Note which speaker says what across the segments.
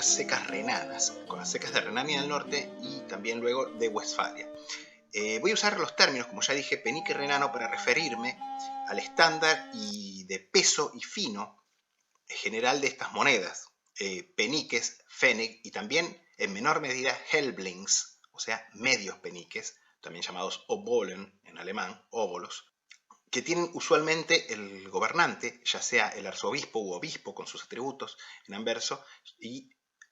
Speaker 1: las secas renanas, con las secas de Renania del Norte y también luego de Westfalia. Voy a usar los términos, como ya dije, penique renano para referirme al estándar y de peso y fino general de estas monedas. Peniques, Pfennig y también en menor medida Helblings, o sea, medios peniques, también llamados Obolen en alemán, óbolos, que tienen usualmente el gobernante, ya sea el arzobispo u obispo con sus atributos en anverso,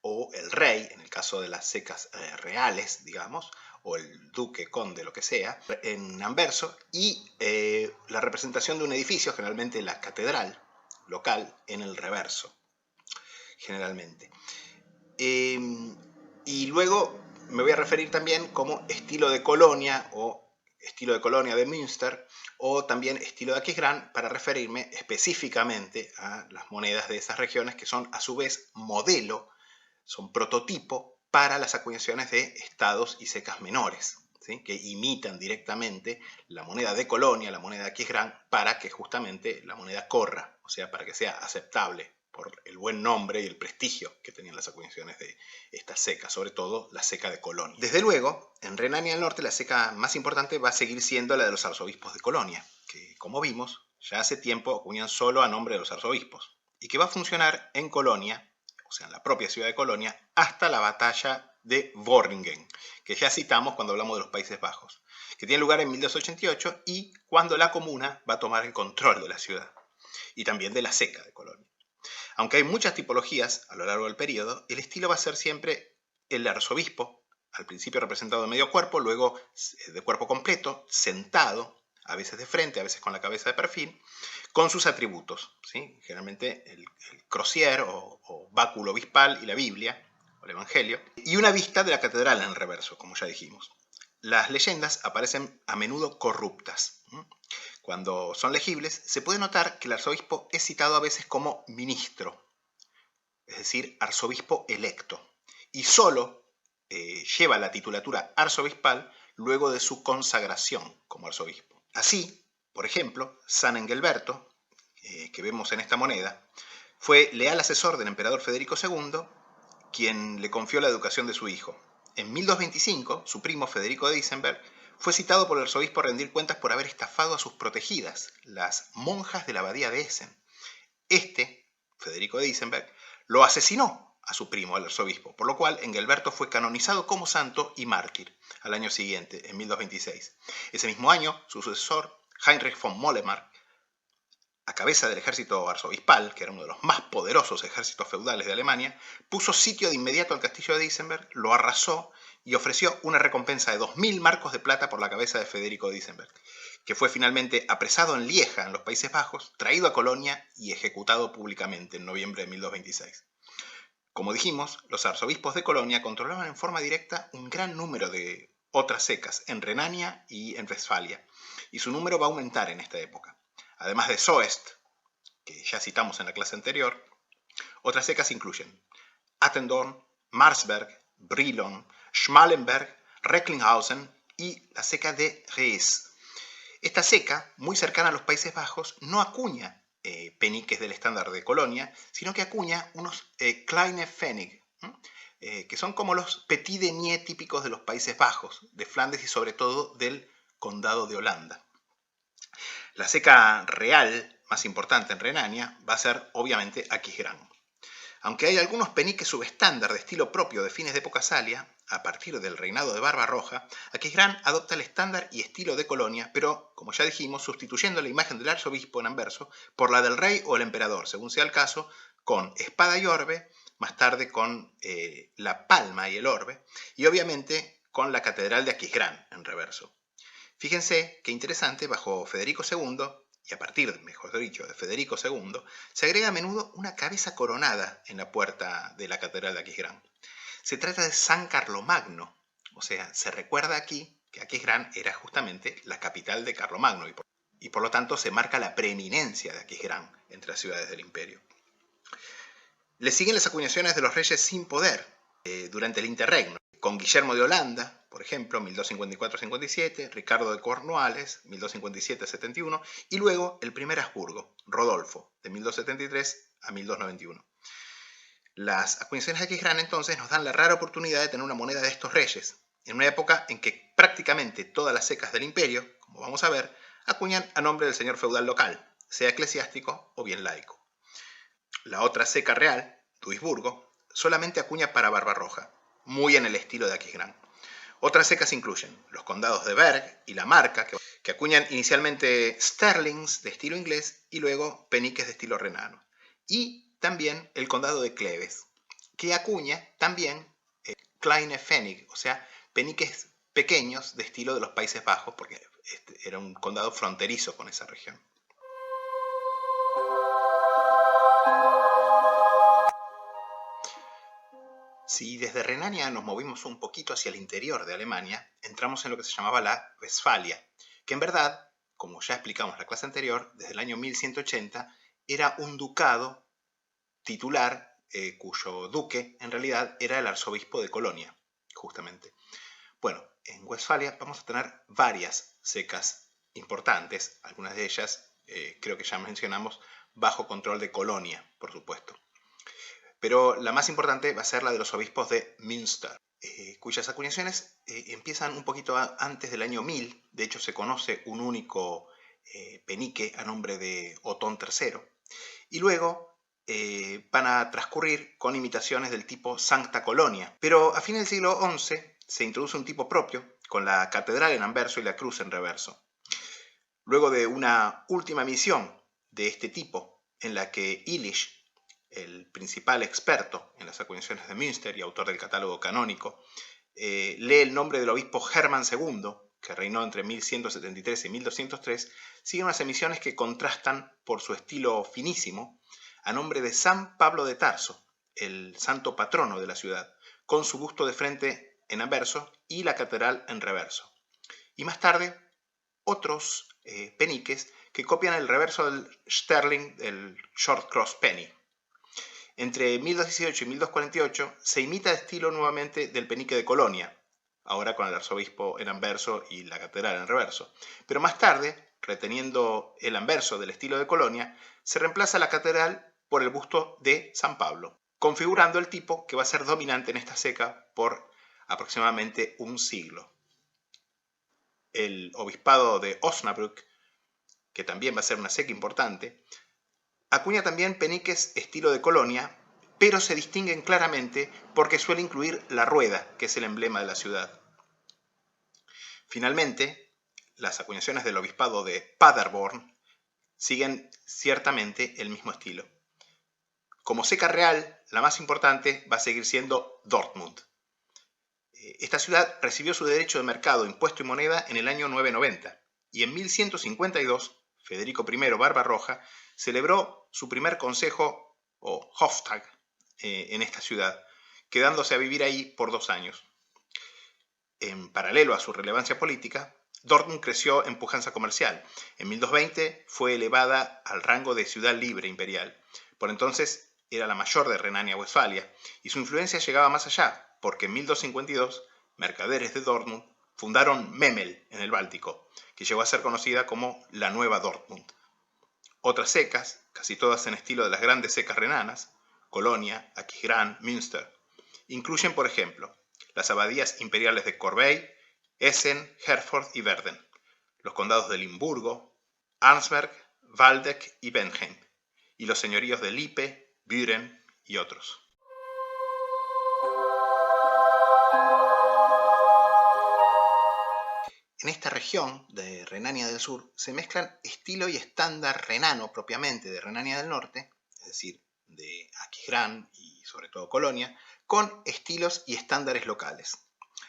Speaker 1: o el rey, en el caso de las secas reales, digamos, o el duque, conde, lo que sea, en anverso, y la representación de un edificio, generalmente la catedral local, en el reverso, generalmente. Y luego me voy a referir también como estilo de colonia o estilo de colonia de Münster o también estilo de Aquisgrán para referirme específicamente a las monedas de esas regiones que son a su vez modelo, son prototipo para las acuñaciones de estados y secas menores, ¿sí? Que imitan directamente la moneda de colonia, la moneda de Aquisgrán, para que justamente la moneda corra, o sea, para que sea aceptable por el buen nombre y el prestigio que tenían las acuñaciones de estas secas, sobre todo la seca de Colonia. Desde luego, en Renania del Norte la seca más importante va a seguir siendo la de los arzobispos de Colonia, que como vimos, ya hace tiempo acuñan solo a nombre de los arzobispos, y que va a funcionar en Colonia, o sea, en la propia ciudad de Colonia, hasta la batalla de Worringen, que ya citamos cuando hablamos de los Países Bajos, que tiene lugar en 1288 y cuando la comuna va a tomar el control de la ciudad, y también de la seca de Colonia. Aunque hay muchas tipologías a lo largo del periodo, el estilo va a ser siempre el arzobispo, al principio representado de medio cuerpo, luego de cuerpo completo, sentado, a veces de frente, a veces con la cabeza de perfil, con sus atributos, ¿sí? Generalmente el crosier o báculo obispal y la Biblia, o el Evangelio, y una vista de la catedral en el reverso, como ya dijimos. Las leyendas aparecen a menudo corruptas. Cuando son legibles, se puede notar que el arzobispo es citado a veces como ministro, es decir, arzobispo electo, y solo lleva la titulatura arzobispal luego de su consagración como arzobispo. Así, por ejemplo, San Engelberto, que vemos en esta moneda, fue leal asesor del emperador Federico II, quien le confió la educación de su hijo. En 1225, su primo Federico de Isenberg fue citado por el arzobispo a rendir cuentas por haber estafado a sus protegidas, las monjas de la abadía de Essen. Federico de Isenberg, lo asesinó a su primo, el arzobispo, por lo cual Engelberto fue canonizado como santo y mártir al año siguiente, en 1226. Ese mismo año, su sucesor, Heinrich von Molemark, a cabeza del ejército arzobispal, que era uno de los más poderosos ejércitos feudales de Alemania, puso sitio de inmediato al castillo de Isenberg, lo arrasó y ofreció una recompensa de 2000 marcos de plata por la cabeza de Federico de Isenberg, que fue finalmente apresado en Lieja, en los Países Bajos, traído a Colonia y ejecutado públicamente en noviembre de 1226. Como dijimos, los arzobispos de Colonia controlaban en forma directa un gran número de otras secas en Renania y en Westfalia, y su número va a aumentar en esta época. Además de Soest, que ya citamos en la clase anterior, otras secas incluyen Attendorn, Marsberg, Brilon, Schmalenberg, Recklinghausen y la seca de Rees. Esta seca, muy cercana a los Países Bajos, no acuña peniques del estándar de Colonia, sino que acuña unos Kleine Pfennig, que son como los petit deniers típicos de los Países Bajos, de Flandes y sobre todo del Condado de Holanda. La seca real más importante en Renania va a ser obviamente Aquisgrán. Aunque hay algunos peniques subestándar de estilo propio de fines de época salia, a partir del reinado de Barbarroja, Aquisgrán adopta el estándar y estilo de Colonia, pero, como ya dijimos, sustituyendo la imagen del arzobispo en anverso por la del rey o el emperador, según sea el caso, con espada y orbe, más tarde con la palma y el orbe, y obviamente con la catedral de Aquisgrán en reverso. Fíjense qué interesante, bajo Federico II, y a partir, mejor dicho, de Federico II, se agrega a menudo una cabeza coronada en la puerta de la catedral de Aquisgrán. Se trata de San Carlomagno, o sea, se recuerda aquí que Aquisgrán era justamente la capital de Carlomagno y por lo tanto se marca la preeminencia de Aquisgrán entre las ciudades del imperio. Le siguen las acuñaciones de los reyes sin poder durante el interregno, con Guillermo de Holanda, por ejemplo, 1254-57, Ricardo de Cornualles, 1257-71, y luego el primer Habsburgo, Rodolfo, de 1273 a 1291. Las acuñaciones de Aquisgrán entonces nos dan la rara oportunidad de tener una moneda de estos reyes, en una época en que prácticamente todas las secas del imperio, como vamos a ver, acuñan a nombre del señor feudal local, sea eclesiástico o bien laico. La otra seca real, Duisburgo, solamente acuña para Barbarroja, muy en el estilo de Aquisgrán. Otras secas incluyen los condados de Berg y la Marca, que acuñan inicialmente sterlings de estilo inglés y luego peniques de estilo renano. Y también el condado de Cleves, que acuña también kleine Pfennig, o sea, peniques pequeños de estilo de los Países Bajos, porque era un condado fronterizo con esa región. Si desde Renania nos movimos un poquito hacia el interior de Alemania, entramos en lo que se llamaba la Westfalia, que en verdad, como ya explicamos en la clase anterior, desde el año 1180 era un ducado titular cuyo duque en realidad era el arzobispo de Colonia, justamente. Bueno, en Westfalia vamos a tener varias secas importantes, algunas de ellas creo que ya mencionamos, bajo control de Colonia, por supuesto. Pero la más importante va a ser la de los obispos de Münster, cuyas acuñaciones empiezan un poquito antes del año 1000. De hecho, se conoce un único penique a nombre de Otón III. Y luego van a transcurrir con imitaciones del tipo Sancta Colonia. Pero a fines del siglo XI se introduce un tipo propio, con la catedral en anverso y la cruz en reverso. Luego de una última misión de este tipo, en la que Illich, el principal experto en las acuñaciones de Münster y autor del catálogo canónico, lee el nombre del obispo Germán II, que reinó entre 1173 y 1203, siguen unas emisiones que contrastan por su estilo finísimo a nombre de San Pablo de Tarso, el santo patrono de la ciudad, con su busto de frente en anverso y la catedral en reverso. Y más tarde, otros peniques que copian el reverso del sterling, el short cross penny. Entre 1218 y 1248 se imita el estilo nuevamente del penique de Colonia, ahora con el arzobispo en anverso y la catedral en reverso. Pero más tarde, reteniendo el anverso del estilo de Colonia, se reemplaza la catedral por el busto de San Pablo, configurando el tipo que va a ser dominante en esta seca por aproximadamente un siglo. El obispado de Osnabrück, que también va a ser una seca importante, acuña también peniques estilo de Colonia, pero se distinguen claramente porque suele incluir la rueda, que es el emblema de la ciudad. Finalmente, las acuñaciones del obispado de Paderborn siguen ciertamente el mismo estilo. Como seca real, la más importante va a seguir siendo Dortmund. Esta ciudad recibió su derecho de mercado, impuesto y moneda en el año 990, y en 1152, Federico I Barbarroja celebró su primer consejo o Hoftag en esta ciudad, quedándose a vivir ahí por 2 años. En paralelo a su relevancia política, Dortmund creció en pujanza comercial. En 1220 fue elevada al rango de ciudad libre imperial. Por entonces era la mayor de Renania-Westfalia, y su influencia llegaba más allá, porque en 1252 mercaderes de Dortmund fundaron Memel en el Báltico, que llegó a ser conocida como la Nueva Dortmund. Otras secas, casi todas en estilo de las grandes secas renanas, Colonia, Aquisgrán, Münster, incluyen, por ejemplo, las abadías imperiales de Corbeil, Essen, Herford y Verden, los condados de Limburgo, Arnsberg, Waldeck y Bentheim, y los señoríos de Lippe, Büren y otros. En esta región de Renania del Sur se mezclan estilo y estándar renano propiamente de Renania del Norte, es decir, de Aquisgrán y sobre todo Colonia, con estilos y estándares locales,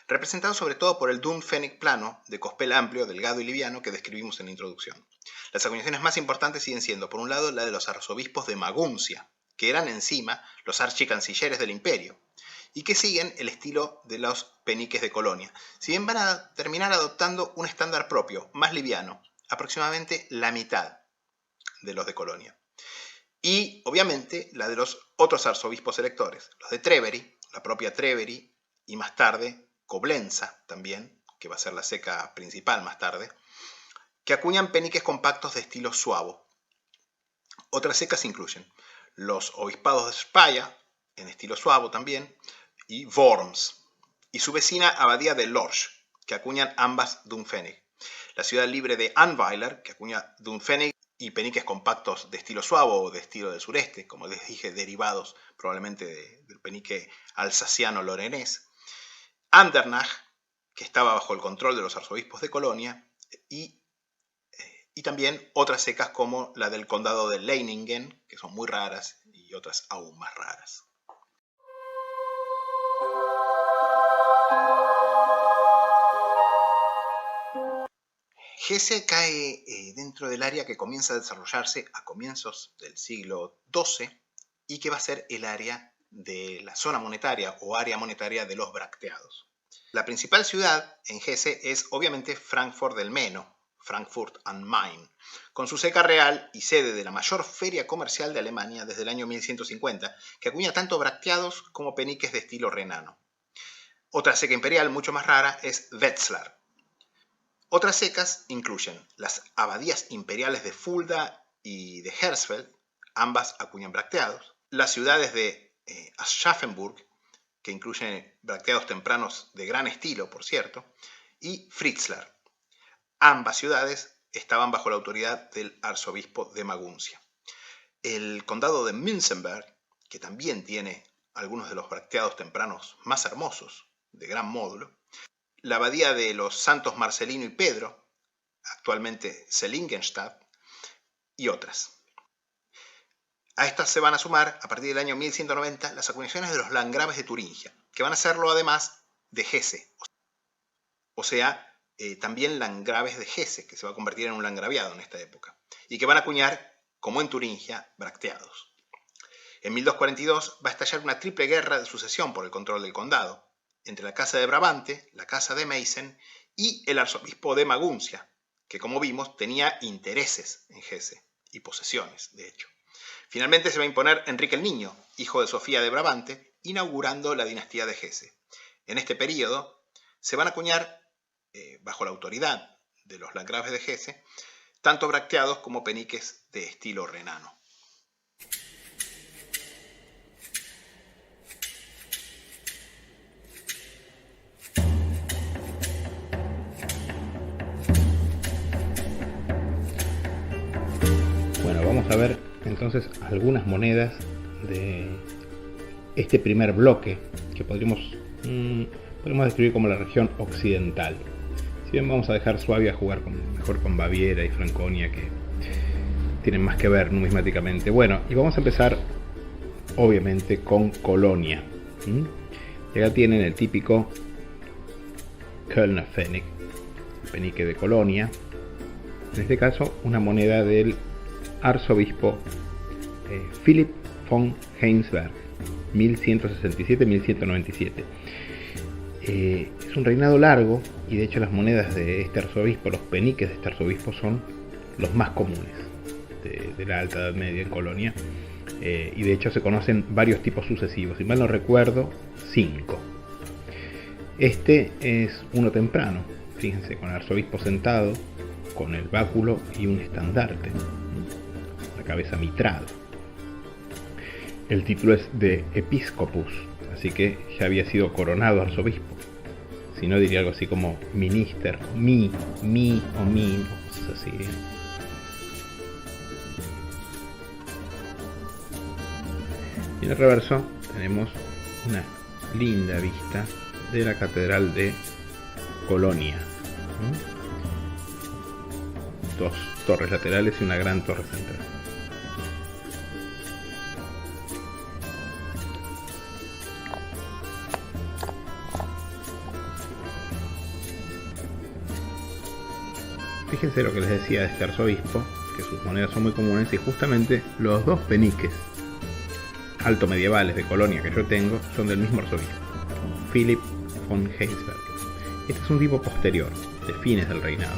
Speaker 1: representados sobre todo por el Dun Pfennig plano de cospel amplio, delgado y liviano que describimos en la introducción. Las acuñaciones más importantes siguen siendo, por un lado, la de los arzobispos de Maguncia, que eran encima los archicancilleres del imperio, y que siguen el estilo de los peniques de Colonia, si bien van a terminar adoptando un estándar propio, más liviano, aproximadamente la mitad de los de Colonia. Y, obviamente, la de los otros arzobispos electores, los de Treveri, la propia Treveri, y más tarde Coblenza también, que va a ser la seca principal más tarde, que acuñan peniques compactos de estilo suavo. Otras secas incluyen los obispados de Speyer, en estilo suavo también, y Worms, y su vecina abadía de Lorsch, que acuñan ambas Dunpfennig. La ciudad libre de Annweiler, que acuña Dunpfennig y peniques compactos de estilo suavo o de estilo del sureste, como les dije, derivados probablemente del penique alsaciano-lorenés. Andernach, que estaba bajo el control de los arzobispos de Colonia, y también otras secas como la del condado de Leiningen, que son muy raras, y otras aún más raras. Hesse cae dentro del área que comienza a desarrollarse a comienzos del siglo XII y que va a ser el área de la zona monetaria o área monetaria de los bracteados. La principal ciudad en Hesse es obviamente Frankfurt del Meno, Frankfurt am Main, con su ceca real y sede de la mayor feria comercial de Alemania desde el año 1150, que acuña tanto bracteados como peniques de estilo renano. Otra ceca imperial mucho más rara es Wetzlar. Otras secas incluyen las abadías imperiales de Fulda y de Hersfeld, ambas acuñan bracteados, las ciudades de Aschaffenburg, que incluyen bracteados tempranos de gran estilo, por cierto, y Fritzlar. Ambas ciudades estaban bajo la autoridad del arzobispo de Maguncia. El condado de Münzenberg, que también tiene algunos de los bracteados tempranos más hermosos, de gran módulo, la abadía de los santos Marcelino y Pedro, actualmente Seligenstadt, y otras. A estas se van a sumar, a partir del año 1190, las acuñaciones de los landgraves de Turingia, que van a hacerlo además de Hesse, o sea, también landgraves de Hesse, que se va a convertir en un landgraviado en esta época, y que van a acuñar, como en Turingia, bracteados. En 1242 va a estallar una triple guerra de sucesión por el control del condado, entre la Casa de Brabante, la Casa de Meissen y el arzobispo de Maguncia, que como vimos tenía intereses en Hesse y posesiones, de hecho. Finalmente se va a imponer Enrique el Niño, hijo de Sofía de Brabante, inaugurando la dinastía de Hesse. En este periodo se van a acuñar, bajo la autoridad de los landgraves de Hesse, tanto bracteados como peniques de estilo renano.
Speaker 2: Bueno, vamos a ver entonces algunas monedas de este primer bloque que podríamos describir como la región occidental. Si bien vamos a dejar Suabia jugar mejor con Baviera y Franconia, que tienen más que ver numismáticamente. Bueno, y vamos a empezar obviamente con Colonia. Y acá tienen el típico Kölner Pfennig, el penique de Colonia. En este caso, una moneda del arzobispo Philipp von Heinsberg, 1167-1197. Es un reinado largo y de hecho las monedas de este arzobispo, los peniques de este arzobispo, son los más comunes de la Alta Edad Media en Colonia, y de hecho se conocen varios tipos sucesivos, si mal no recuerdo 5. Este es uno temprano, fíjense, con el arzobispo sentado, con el báculo y un estandarte, la cabeza mitrada. El título es de Episcopus, así que ya había sido coronado arzobispo. Si no, diría algo así como minister, mi o mi, cosas así. Y en el reverso tenemos una linda vista de la catedral de Colonia. Dos torres laterales y una gran torre central. Fíjense lo que les decía de este arzobispo, que sus monedas son muy comunes y justamente los dos peniques alto medievales de Colonia que yo tengo son del mismo arzobispo, Philipp von Heinsberg. Este es un tipo posterior, de fines del reinado,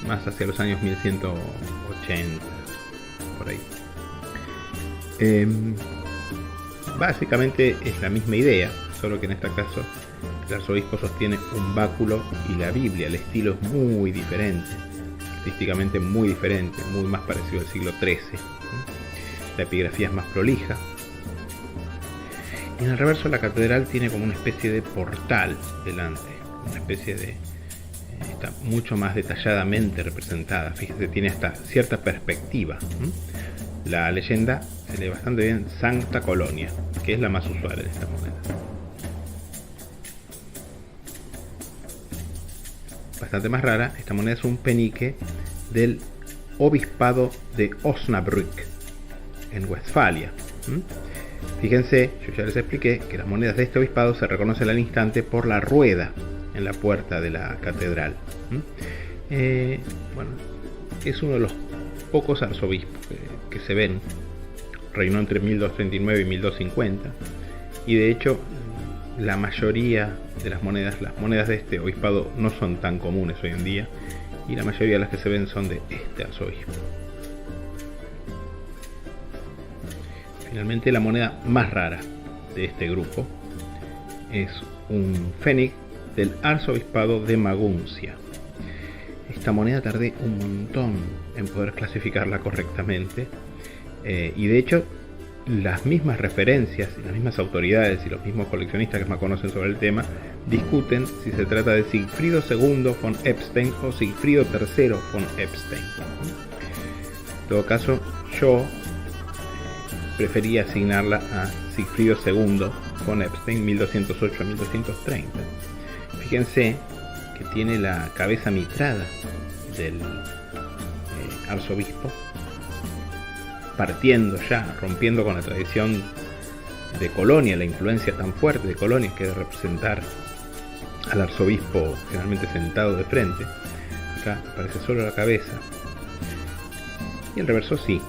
Speaker 2: más hacia los años 1180, por ahí. Básicamente es la misma idea, solo que en este caso el arzobispo sostiene un báculo y la Biblia. El estilo es muy diferente, artísticamente muy diferente, muy más parecido al siglo XIII. La epigrafía es más prolija, Y en el reverso la catedral tiene como una especie de portal delante, una especie de... está mucho más detalladamente representada, fíjese, tiene hasta cierta perspectiva. La leyenda se lee bastante bien, Sancta Colonia, que es la más usual en esta moneda. Bastante más rara, esta moneda es un penique del obispado de Osnabrück, en Westfalia. Fíjense, yo ya les expliqué que las monedas de este obispado se reconocen al instante por la rueda en la puerta de la catedral. Bueno, es uno de los pocos arzobispos que se ven. Reinó entre 1239 y 1250, y de hecho la mayoría de las monedas de este obispado no son tan comunes hoy en día, y la mayoría de las que se ven son de este arzobispo. Finalmente, la moneda más rara de este grupo es un fénix del arzobispado de Maguncia. Esta moneda tardé un montón en poder clasificarla correctamente, y de hecho las mismas referencias y las mismas autoridades y los mismos coleccionistas que más conocen sobre el tema discuten si se trata de Sigfrido II von Eppstein o Sigfrido III von Eppstein. En todo caso, yo prefería asignarla a Sigfrido II von Eppstein, 1208 a 1230. Fíjense que tiene la cabeza mitrada del arzobispo, partiendo ya, rompiendo con la tradición de Colonia, la influencia tan fuerte de Colonia que es representar al arzobispo generalmente sentado de frente. Acá aparece solo la cabeza, y el reverso sí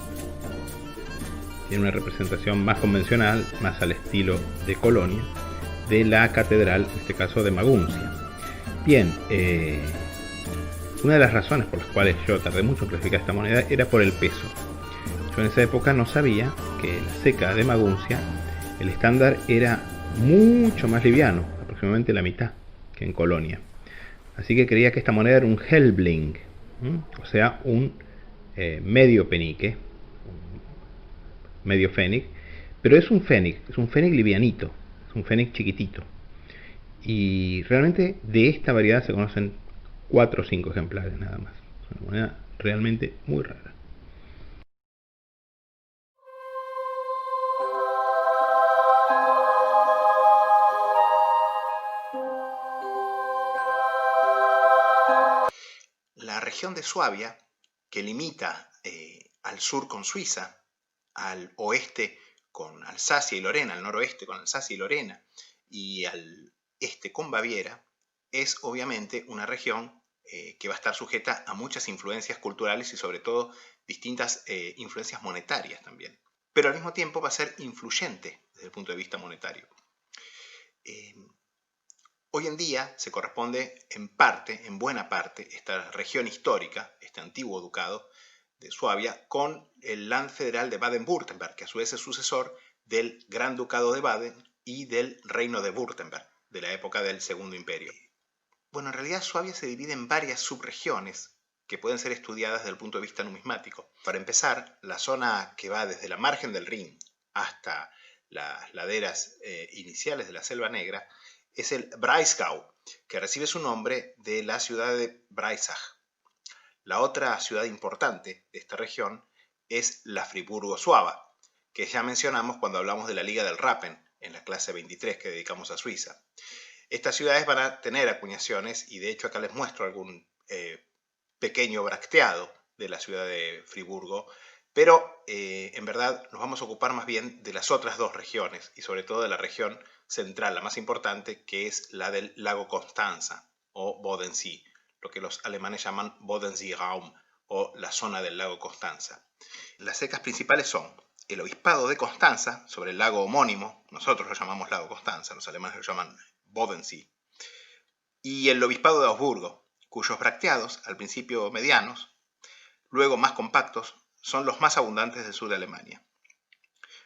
Speaker 2: tiene una representación más convencional, más al estilo de Colonia, de la catedral, en este caso de Maguncia. Bien, una de las razones por las cuales yo tardé mucho en clasificar esta moneda era por el peso. Yo en esa época no sabía que la ceca de Maguncia, el estándar era mucho más liviano, aproximadamente la mitad que en Colonia. Así que creía que esta moneda era un Helbling, o sea, un medio penique, medio fénix, pero es un fénix livianito, es un fénix chiquitito. Y realmente de esta variedad se conocen 4 o 5 ejemplares nada más. Es una moneda realmente muy rara.
Speaker 1: La región de Suabia, que limita al sur con Suiza, al oeste con Alsacia y Lorena, al noroeste con Alsacia y Lorena, y al este con Baviera, es obviamente una región que va a estar sujeta a muchas influencias culturales y sobre todo distintas influencias monetarias también. Pero al mismo tiempo va a ser influyente desde el punto de vista monetario. Hoy en día se corresponde en buena parte, esta región histórica, este antiguo ducado de Suabia, con el Land Federal de Baden-Württemberg, que a su vez es sucesor del Gran Ducado de Baden y del Reino de Württemberg, de la época del Segundo Imperio. Bueno, en realidad Suabia se divide en varias subregiones que pueden ser estudiadas desde el punto de vista numismático. Para empezar, la zona que va desde la margen del Rin hasta las laderas iniciales de la Selva Negra es el Breisgau, que recibe su nombre de la ciudad de Breisach. La otra ciudad importante de esta región es la Friburgo-Suaba, que ya mencionamos cuando hablamos de la Liga del Rappen, en la clase 23 que dedicamos a Suiza. Estas ciudades van a tener acuñaciones, y de hecho acá les muestro algún pequeño bracteado de la ciudad de Friburgo, pero en verdad nos vamos a ocupar más bien de las otras dos regiones, y sobre todo de la región central, la más importante, que es la del lago Constanza, o Bodensee, lo que los alemanes llaman Bodensee-Raum, o la zona del lago Constanza. Las secas principales son el obispado de Constanza, sobre el lago homónimo, nosotros lo llamamos lago Constanza, los alemanes lo llaman Bodensee, y el obispado de Augsburgo, cuyos bracteados, al principio medianos, luego más compactos, son los más abundantes del sur de Alemania.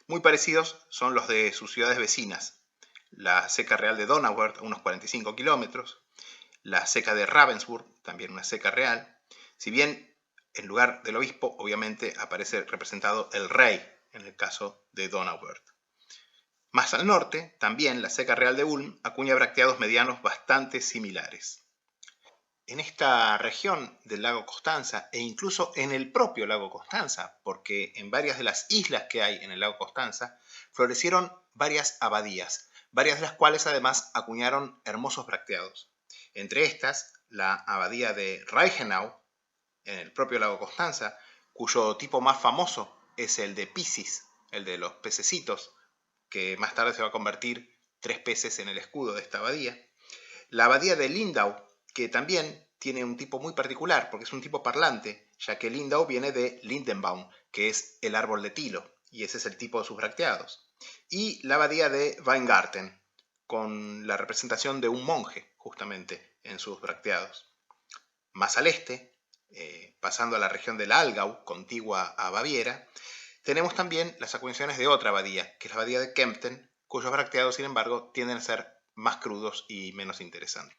Speaker 1: Muy parecidos son los de sus ciudades vecinas, la ceca real de Donauwörth, a unos 45 kilómetros, la ceca de Ravensburg, también una ceca real, si bien en lugar del obispo obviamente aparece representado el rey en el caso de Donauwörth. Más al norte, también la seca real de Ulm acuña bracteados medianos bastante similares. En esta región del lago Constanza e incluso en el propio lago Constanza, porque en varias de las islas que hay en el lago Constanza florecieron varias abadías, varias de las cuales además acuñaron hermosos bracteados. Entre estas, la abadía de Reichenau, en el propio lago Constanza, cuyo tipo más famoso es el de Piscis, el de los pececitos, que más tarde se va a convertir 3 peces en el escudo de esta abadía. La abadía de Lindau, que también tiene un tipo muy particular, porque es un tipo parlante, ya que Lindau viene de Lindenbaum, que es el árbol de tilo, y ese es el tipo de sus bracteados. Y la abadía de Weingarten, con la representación de un monje, justamente, en sus bracteados. Más al este, pasando a la región del Allgäu, contigua a Baviera, tenemos también las acuñaciones de otra abadía, que es la abadía de Kempten, cuyos bracteados, sin embargo, tienden a ser más crudos y menos interesantes.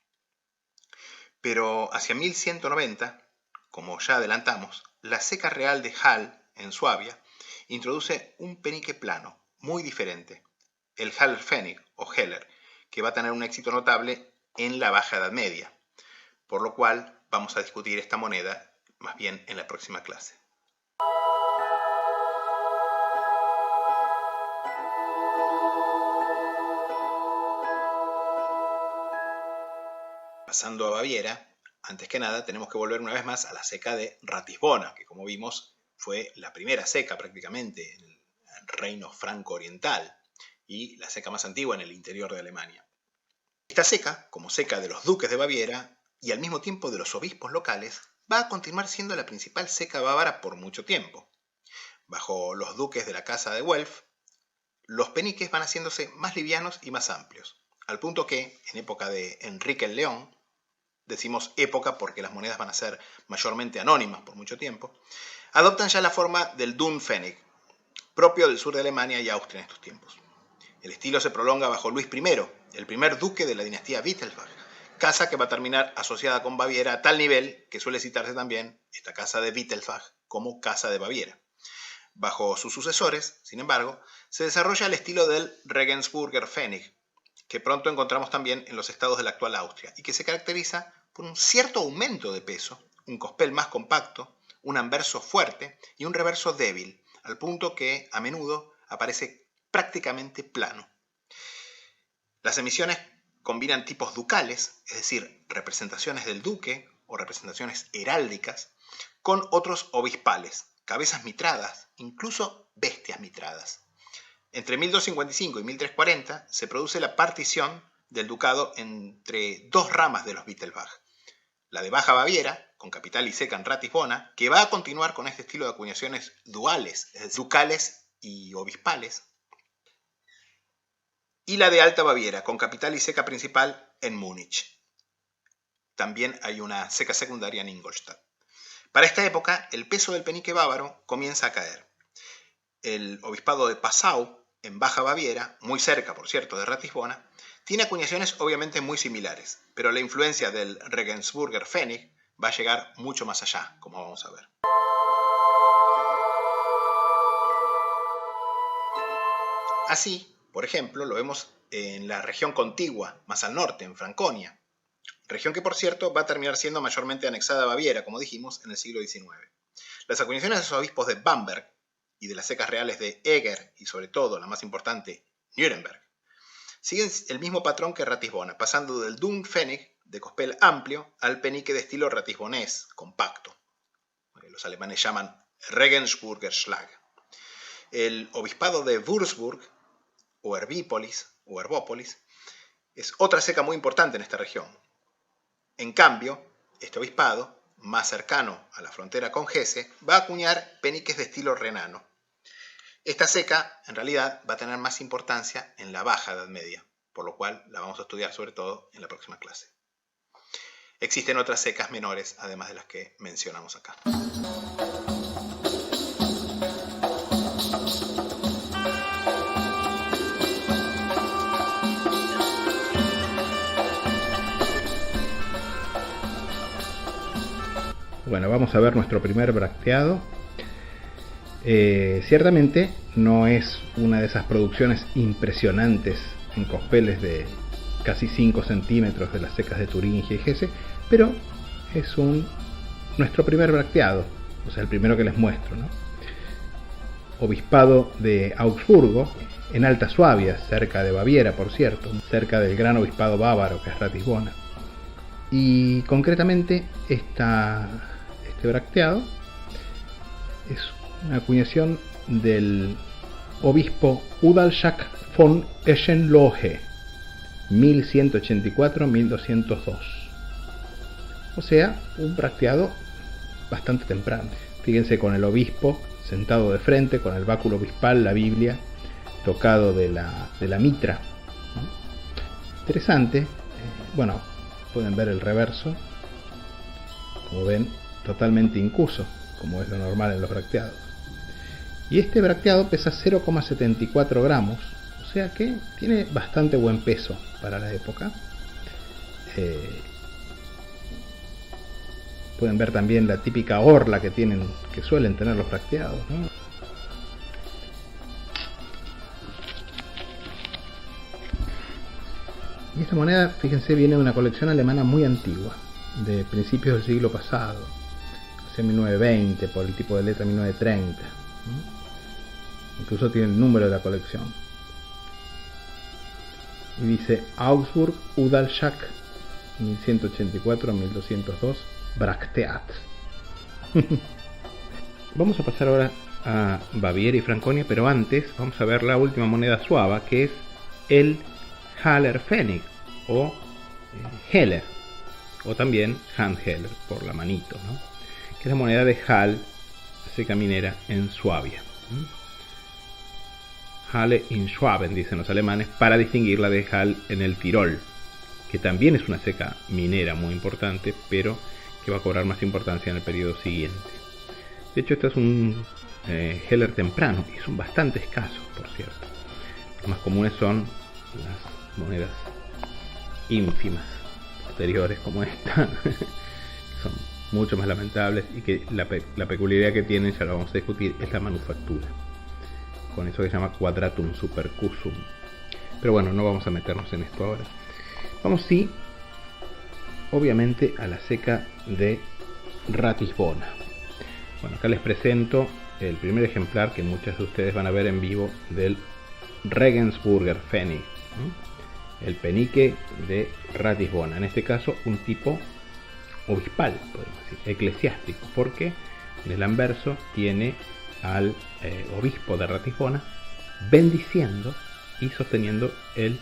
Speaker 1: Pero hacia 1190, como ya adelantamos, la seca real de Hall, en Suabia, introduce un penique plano, muy diferente, el Hallerpfennig o Heller, que va a tener un éxito notable en la Baja Edad Media, por lo cual vamos a discutir esta moneda más bien en la próxima clase. Pasando a Baviera, antes que nada tenemos que volver una vez más a la seca de Ratisbona, que como vimos fue la primera seca prácticamente en el reino franco-oriental y la seca más antigua en el interior de Alemania. Esta seca, como seca de los duques de Baviera y al mismo tiempo de los obispos locales, va a continuar siendo la principal seca bávara por mucho tiempo. Bajo los duques de la casa de Welf, los peniques van haciéndose más livianos y más amplios, al punto que, en época de Enrique el León, decimos época porque las monedas van a ser mayormente anónimas por mucho tiempo, adoptan ya la forma del Dunpfennig, propio del sur de Alemania y Austria en estos tiempos. El estilo se prolonga bajo Luis I, el primer duque de la dinastía Wittelsbach, casa que va a terminar asociada con Baviera a tal nivel que suele citarse también esta casa de Wittelsbach como Casa de Baviera. Bajo sus sucesores, sin embargo, se desarrolla el estilo del Regensburger Pfennig, que pronto encontramos también en los estados de la actual Austria y que se caracteriza por un cierto aumento de peso, un cospel más compacto, un anverso fuerte y un reverso débil, al punto que a menudo aparece prácticamente plano. Las emisiones combinan tipos ducales, es decir, representaciones del duque o representaciones heráldicas, con otros obispales, cabezas mitradas, incluso bestias mitradas. Entre 1255 y 1340 se produce la partición del ducado entre 2 ramas de los Wittelsbach. La de Baja Baviera, con capital y seca en Ratisbona, que va a continuar con este estilo de acuñaciones duales, es decir, ducales y obispales. Y la de Alta Baviera, con capital y seca principal en Múnich. También hay una seca secundaria en Ingolstadt. Para esta época, el peso del penique bávaro comienza a caer. El obispado de Passau, en Baja Baviera, muy cerca, por cierto, de Ratisbona, tiene acuñaciones obviamente muy similares, pero la influencia del Regensburger Pfennig va a llegar mucho más allá, como vamos a ver. Así, por ejemplo, lo vemos en la región contigua, más al norte, en Franconia, región que, por cierto, va a terminar siendo mayormente anexada a Baviera, como dijimos, en el siglo XIX. Las acuñaciones de los obispos de Bamberg y de las secas reales de Eger y, sobre todo, la más importante, Nuremberg, siguen el mismo patrón que Ratisbona, pasando del Dunpfennig de cospel amplio al penique de estilo ratisbonés, compacto. Los alemanes llaman Regensburger Schlag. El obispado de Würzburg, o Herbópolis, es otra seca muy importante en esta región. En cambio, este obispado, más cercano a la frontera con Hesse, va a acuñar peniques de estilo renano. Esta seca, en realidad, va a tener más importancia en la Baja Edad Media, por lo cual la vamos a estudiar sobre todo en la próxima clase. Existen otras secas menores, además de las que mencionamos acá.
Speaker 2: Bueno, vamos a ver nuestro primer bracteado. Ciertamente no es una de esas producciones impresionantes en cospeles de casi 5 centímetros de las secas de Turingia y Hesse, pero es nuestro primer bracteado, o sea, el primero que les muestro, ¿no? Obispado de Augsburgo, en Alta Suabia, cerca de Baviera, por cierto, cerca del gran obispado bávaro que es Ratisbona. Y concretamente este bracteado es una acuñación del obispo Udalschak von Eschenlohe, 1184-1202. O sea, un bracteado bastante temprano. Fíjense, con el obispo sentado de frente, con el báculo obispal, la Biblia, tocado de la mitra. Interesante. Bueno, pueden ver el reverso. Como ven, totalmente incuso, como es lo normal en los bracteados. Y este bracteado pesa 0,74 gramos, o sea que tiene bastante buen peso para la época. Pueden ver también la típica orla que suelen tener los bracteados, ¿no? Y esta moneda, fíjense, viene de una colección alemana muy antigua, de principios del siglo pasado, hacia 1920, por el tipo de letra 1930. Incluso tiene el número de la colección. Y dice Augsburg Udalschak 1184-1202 Bracteat. Vamos a pasar ahora a Baviera y Franconia, pero antes vamos a ver la última moneda suava, que es el Haller Pfennig o Heller, o también Handheller por la manito, ¿no? Que es la moneda de Hall, seca minera en Suabia. Halle in Schwaben, dicen los alemanes, para distinguirla de Hall en el Tirol, que también es una seca minera muy importante, pero que va a cobrar más importancia en el periodo siguiente. De hecho, este es un Heller temprano y son bastante escasos, por cierto. Los más comunes son las monedas ínfimas posteriores como esta, que son mucho más lamentables y que la peculiaridad que tienen, ya lo vamos a discutir, es la manufactura, con eso que se llama quadratum supercusum. Pero bueno, no vamos a meternos en esto ahora. Vamos sí, obviamente, a la seca de Ratisbona. Bueno, acá les presento el primer ejemplar que muchos de ustedes van a ver en vivo del Regensburger Pfennig, el penique de Ratisbona. En este caso, un tipo obispal, podemos decir, eclesiástico, porque en el anverso tiene al obispo de Ratisbona bendiciendo y sosteniendo el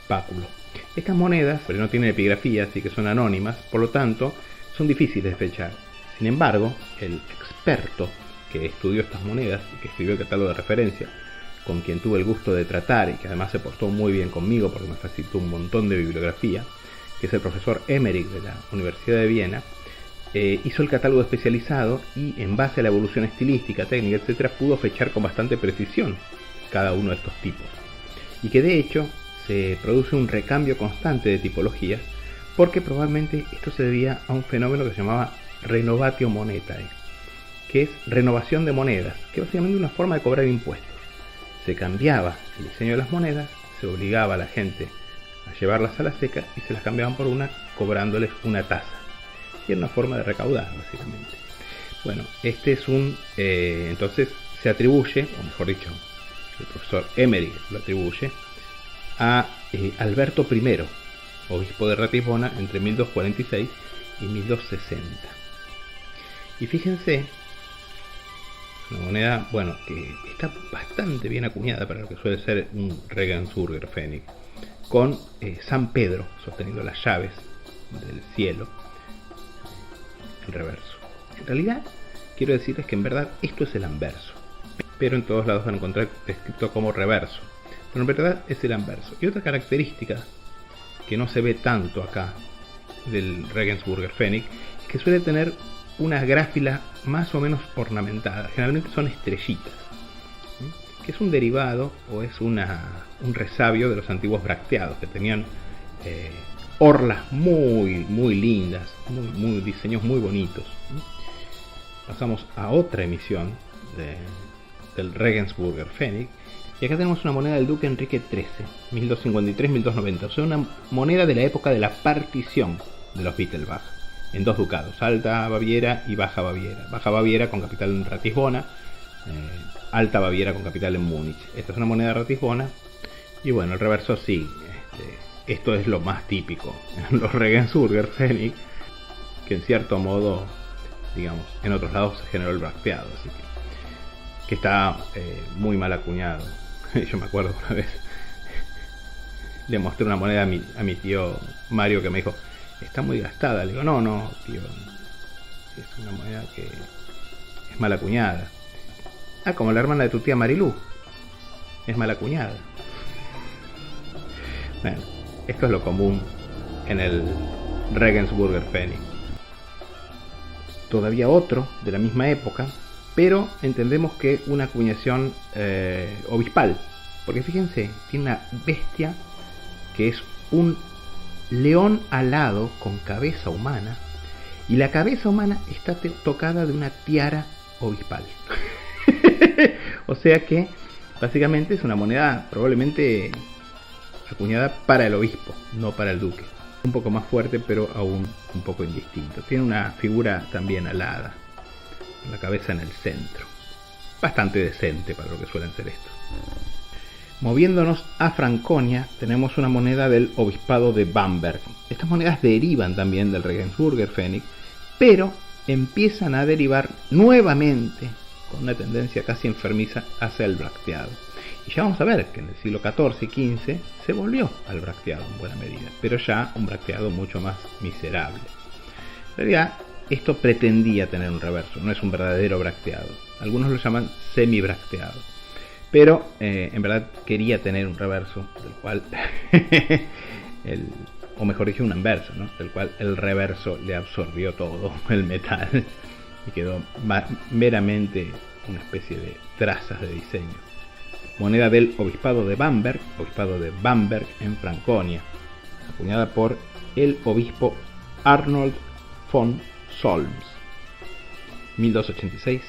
Speaker 2: báculo. Estas monedas, pero no tienen epigrafía, así que son anónimas, por lo tanto son difíciles de fechar. Sin embargo, el experto que estudió estas monedas y que escribió el catálogo de referencia, con quien tuve el gusto de tratar y que además se portó muy bien conmigo porque me facilitó un montón de bibliografía, que es el profesor Emmerich de la Universidad de Viena, hizo el catálogo especializado y en base a la evolución estilística, técnica, etc., pudo fechar con bastante precisión cada uno de estos tipos. Y que de hecho se produce un recambio constante de tipologías, porque probablemente esto se debía a un fenómeno que se llamaba renovatio monetae, que es renovación de monedas, que básicamente es una forma de cobrar impuestos. Se cambiaba el diseño de las monedas, se obligaba a la gente a llevarlas a la seca y se las cambiaban por una cobrándoles una tasa. Y era una forma de recaudar, básicamente. Bueno, este es entonces se atribuye, o mejor dicho, el profesor Emmerich lo atribuye a Alberto I, obispo de Ratisbona, entre 1246 y 1260. Y fíjense, una moneda, bueno, que está bastante bien acuñada para lo que suele ser un Regensburger Pfennig, con San Pedro sosteniendo las llaves del cielo en reverso. En realidad, quiero decirles que en verdad esto es el anverso, pero en todos lados van a encontrar escrito como reverso, pero en verdad es el anverso. Y otra característica que no se ve tanto acá del Regensburger Pfennig es que suele tener una gráfila más o menos ornamentada, generalmente son estrellitas, que es un derivado o es un resabio de los antiguos bracteados, que tenían orlas muy lindas, diseños muy bonitos. Pasamos a otra emisión del Regensburger Pfennig. Y acá tenemos una moneda del duque Enrique XIII, 1253-1290, o sea, una moneda de la época de la partición de los Wittelsbach, en dos ducados, Alta Baviera y Baja Baviera. Baja Baviera con capital en Ratisbona, Alta Baviera con capital en Múnich. Esta es una moneda de Ratisbona, y bueno, el reverso sí, esto es lo más típico en los Regensburger Pfennig, que en cierto modo, digamos, en otros lados se generó el bracteado, así que está muy mal acuñado. Yo me acuerdo una vez le mostré una moneda a mi tío Mario, que me dijo, está muy gastada. Le digo, no, tío, es una moneda que es mal acuñada. Ah, como la hermana de tu tía Marilú, es mal acuñada. Bueno, esto es lo común en el Regensburger Pfennig. Todavía otro de la misma época, pero entendemos que una acuñación obispal, porque fíjense, tiene una bestia que es un león alado con cabeza humana, y la cabeza humana está tocada de una tiara obispal. O sea que básicamente es una moneda probablemente acuñada para el obispo, no para el duque. Un poco más fuerte, pero aún un poco indistinto. Tiene una figura también alada, la cabeza en el centro, bastante decente para lo que suelen ser estos. Moviéndonos a Franconia, tenemos una moneda del obispado de Bamberg. Estas monedas derivan también del Regensburger Pfennig, pero empiezan a derivar nuevamente con una tendencia casi enfermiza hacia el bracteado. Y ya vamos a ver que en el siglo XIV y XV se volvió al bracteado en buena medida, pero ya un bracteado mucho más miserable. En realidad, esto pretendía tener un reverso, no es un verdadero bracteado. Algunos lo llaman semi-bracteado, pero en verdad quería tener un reverso, del cual, o mejor dicho, un anverso, ¿no? Del cual el reverso le absorbió todo el metal y quedó meramente una especie de trazas de diseño. Moneda del obispado de Bamberg en Franconia, acuñada por el obispo Arnold von Solms, 1286-1296.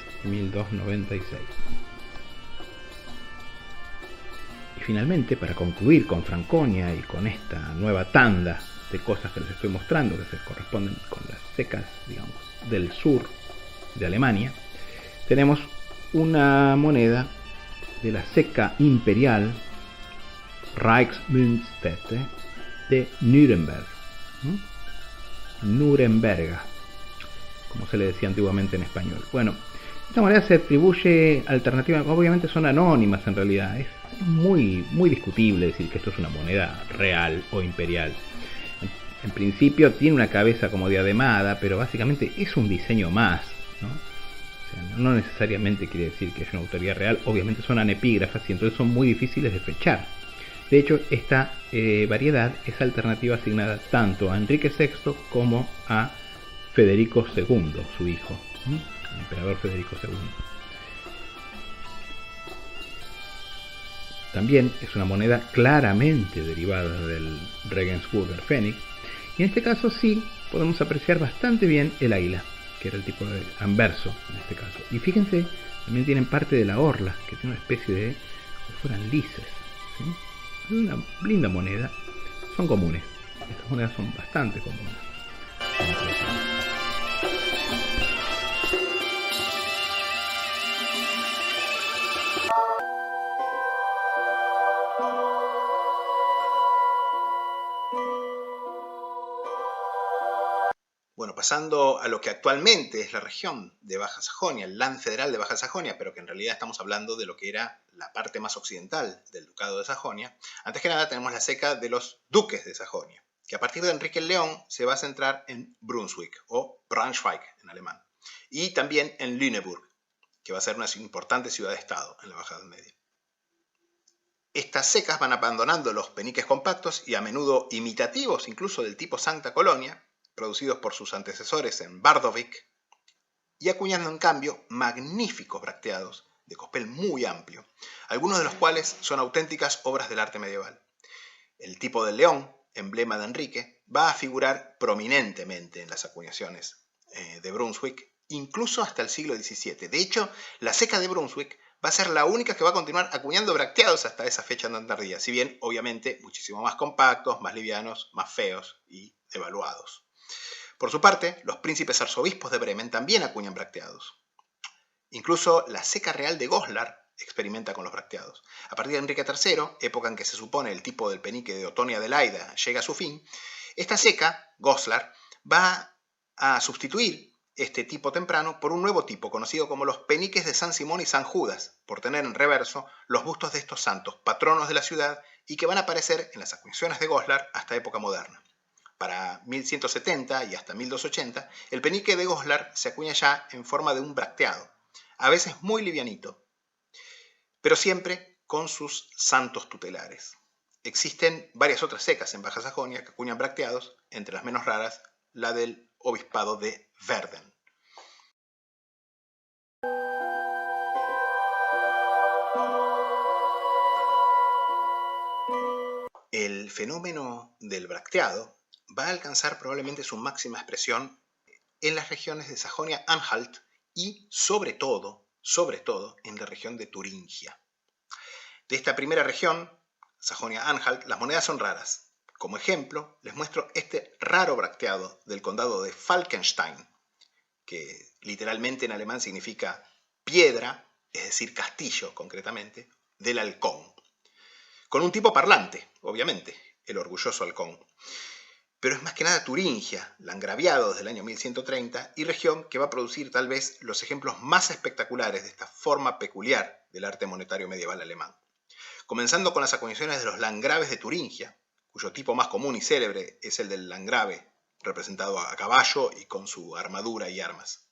Speaker 2: Y finalmente, para concluir con Franconia y con esta nueva tanda de cosas que les estoy mostrando, que se corresponden con las secas, digamos, del sur de Alemania, tenemos una moneda de la ceca imperial Reichsmünzstätte de Nuremberg, Nuremberga, como se le decía antiguamente en español. Bueno, esta moneda se atribuye alternativa, obviamente son anónimas en realidad, es muy discutible decir que esto es una moneda real o imperial. En principio tiene una cabeza como diademada, pero básicamente es un diseño más, ¿no? O sea, no necesariamente quiere decir que es una autoría real, obviamente son anepígrafas y entonces son muy difíciles de fechar. De hecho, esta variedad es alternativa asignada tanto a Enrique VI como a Federico II, su hijo, el emperador Federico II. También es una moneda claramente derivada del Regensburger Pfennig, y en este caso sí podemos apreciar bastante bien el águila, que era el tipo de anverso en este caso. Y fíjense, también tienen parte de la orla, que tiene una especie de, como fueran lises, ¿sí? Es una linda moneda, son comunes, estas monedas son bastante comunes.
Speaker 1: Bueno, pasando a lo que actualmente es la región de Baja Sajonia, el Land Federal de Baja Sajonia, pero que en realidad estamos hablando de lo que era la parte más occidental del Ducado de Sajonia. Antes que nada tenemos la ceca de los duques de Sajonia, que a partir de Enrique el León se va a centrar en Brunswick o Braunschweig en alemán, y también en Lüneburg, que va a ser una importante ciudad-estado en la Baja Edad Media. Estas cecas van abandonando los peniques compactos y a menudo imitativos incluso del tipo Sancta Colonia, producidos por sus antecesores en Bardovik, y acuñando en cambio magníficos bracteados de cospel muy amplio, algunos de los cuales son auténticas obras del arte medieval. El tipo del león, emblema de Enrique, va a figurar prominentemente en las acuñaciones de Brunswick, incluso hasta el siglo XVII. De hecho, la ceca de Brunswick va a ser la única que va a continuar acuñando bracteados hasta esa fecha tan tardía, si bien obviamente muchísimo más compactos, más livianos, más feos y devaluados. Por su parte, los príncipes arzobispos de Bremen también acuñan bracteados. Incluso la ceca real de Goslar experimenta con los bracteados. A partir de Enrique III, época en que se supone el tipo del penique de Otonia Adelaida llega a su fin, esta ceca, Goslar, va a sustituir este tipo temprano por un nuevo tipo conocido como los peniques de San Simón y San Judas, por tener en reverso los bustos de estos santos, patronos de la ciudad, y que van a aparecer en las acuñaciones de Goslar hasta época moderna. Para 1170 y hasta 1280, el penique de Goslar se acuña ya en forma de un bracteado, a veces muy livianito, pero siempre con sus santos tutelares. Existen varias otras cecas en Baja Sajonia que acuñan bracteados, entre las menos raras, la del obispado de Verden. El fenómeno del bracteado va a alcanzar probablemente su máxima expresión en las regiones de Sajonia-Anhalt y sobre todo en la región de Turingia. De esta primera región, Sajonia-Anhalt, las monedas son raras. Como ejemplo, les muestro este raro bracteado del condado de Falkenstein, que literalmente en alemán significa piedra, es decir, castillo concretamente, del halcón. Con un tipo parlante, obviamente, el orgulloso halcón. Pero es más que nada Turingia, landgraviado desde el año 1130, y región que va a producir tal vez los ejemplos más espectaculares de esta forma peculiar del arte monetario medieval alemán. Comenzando con las acuñaciones de los landgraves de Turingia, cuyo tipo más común y célebre es el del landgrave, representado a caballo y con su armadura y armas.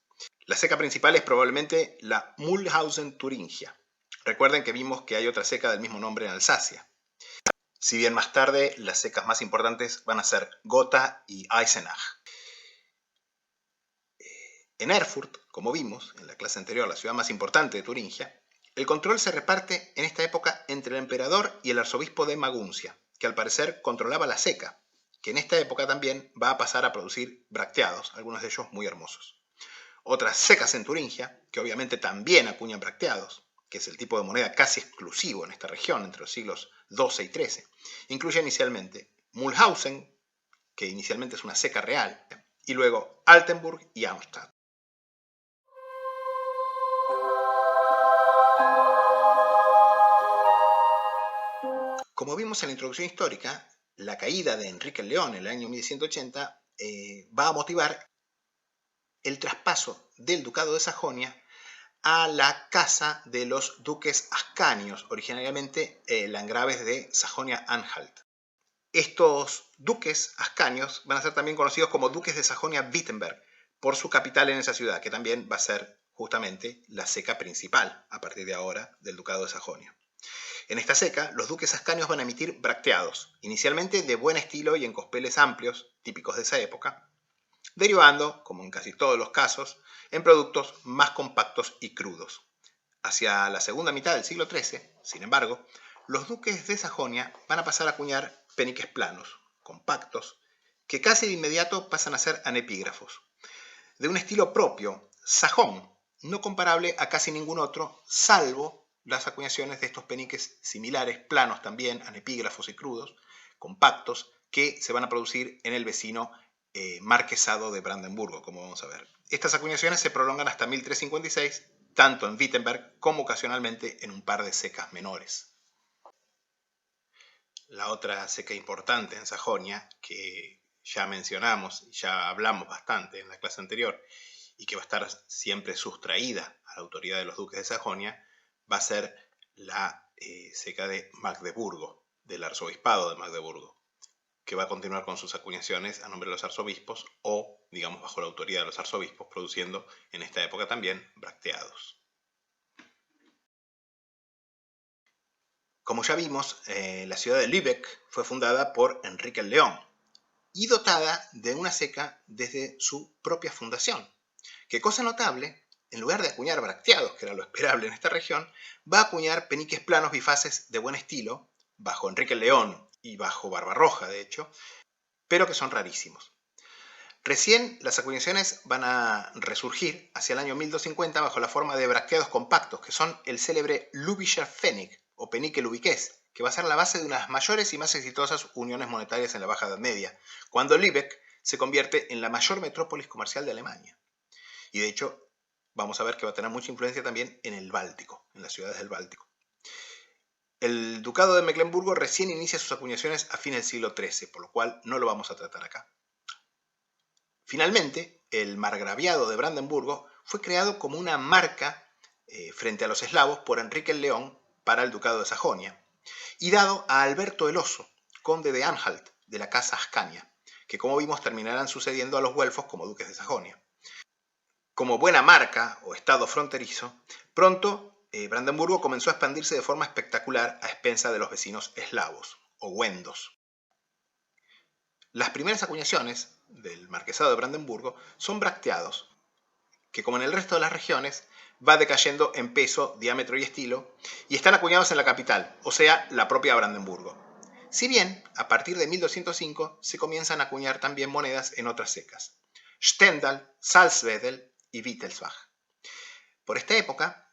Speaker 1: La ceca principal es probablemente la Mühlhausen Turingia. Recuerden que vimos que hay otra ceca del mismo nombre en Alsacia. Si bien más tarde las cecas más importantes van a ser Gotha y Eisenach. En Erfurt, como vimos en la clase anterior, la ciudad más importante de Turingia, el control se reparte en esta época entre el emperador y el arzobispo de Maguncia, que al parecer controlaba la ceca, que en esta época también va a pasar a producir bracteados, algunos de ellos muy hermosos. Otras cecas en Turingia, que obviamente también acuñan bracteados, que es el tipo de moneda casi exclusivo en esta región entre los siglos XII y XIII, incluye inicialmente Mühlhausen, que inicialmente es una ceca real, y luego Altenburg y Arnstadt. Como vimos en la introducción histórica, la caída de Enrique el León en el año 1180 va a motivar el traspaso del ducado de Sajonia a la casa de los duques ascanios, originariamente landgraves de Sajonia-Anhalt. Estos duques ascanios van a ser también conocidos como duques de Sajonia-Wittenberg, por su capital en esa ciudad, que también va a ser justamente la ceca principal, a partir de ahora, del ducado de Sajonia. En esta ceca, los duques ascanios van a emitir bracteados, inicialmente de buen estilo y en cospeles amplios, típicos de esa época, derivando, como en casi todos los casos, en productos más compactos y crudos. Hacia la segunda mitad del siglo XIII, sin embargo, los duques de Sajonia van a pasar a acuñar peniques planos, compactos, que casi de inmediato pasan a ser anepígrafos, de un estilo propio, sajón, no comparable a casi ningún otro, salvo las acuñaciones de estos peniques similares, planos también, anepígrafos y crudos, compactos, que se van a producir en el vecino marquesado de Brandenburgo, como vamos a ver. Estas acuñaciones se prolongan hasta 1356, tanto en Wittenberg como ocasionalmente en un par de cecas menores. La otra ceca importante en Sajonia, que ya mencionamos, ya hablamos bastante en la clase anterior, y que va a estar siempre sustraída a la autoridad de los duques de Sajonia, va a ser la ceca de Magdeburgo, del arzobispado de Magdeburgo, que va a continuar con sus acuñaciones a nombre de los arzobispos o, digamos, bajo la autoridad de los arzobispos, produciendo en esta época también bracteados. Como ya vimos, la ciudad de Lübeck fue fundada por Enrique el León y dotada de una ceca desde su propia fundación, que, cosa notable, en lugar de acuñar bracteados, que era lo esperable en esta región, va a acuñar peniques planos bifaces de buen estilo, bajo Enrique el León y bajo Barbarroja, de hecho, pero que son rarísimos. Recién las acuñaciones van a resurgir hacia el año 1250 bajo la forma de bracteados compactos, que son el célebre Lübischer Pfennig o penique lubiqués, que va a ser la base de una de las mayores y más exitosas uniones monetarias en la Baja Edad Media, cuando Lübeck se convierte en la mayor metrópolis comercial de Alemania. Y de hecho, vamos a ver que va a tener mucha influencia también en el Báltico, en las ciudades del Báltico. El Ducado de Mecklemburgo recién inicia sus acuñaciones a fines del siglo XIII, por lo cual no lo vamos a tratar acá. Finalmente, el margraviado de Brandenburgo fue creado como una marca frente a los eslavos por Enrique el León para el Ducado de Sajonia y dado a Alberto el Oso, conde de Anhalt de la casa Ascania, que como vimos terminarán sucediendo a los güelfos como duques de Sajonia. Como buena marca o estado fronterizo, pronto Brandenburgo comenzó a expandirse de forma espectacular a expensa de los vecinos eslavos o wendos. Las primeras acuñaciones del marquesado de Brandenburgo son bracteados, que como en el resto de las regiones va decayendo en peso, diámetro y estilo, y están acuñados en la capital, o sea, la propia Brandenburgo. Si bien, a partir de 1205 se comienzan a acuñar también monedas en otras secas, Stendal, Salzwedel y Wittelsbach. Por esta época,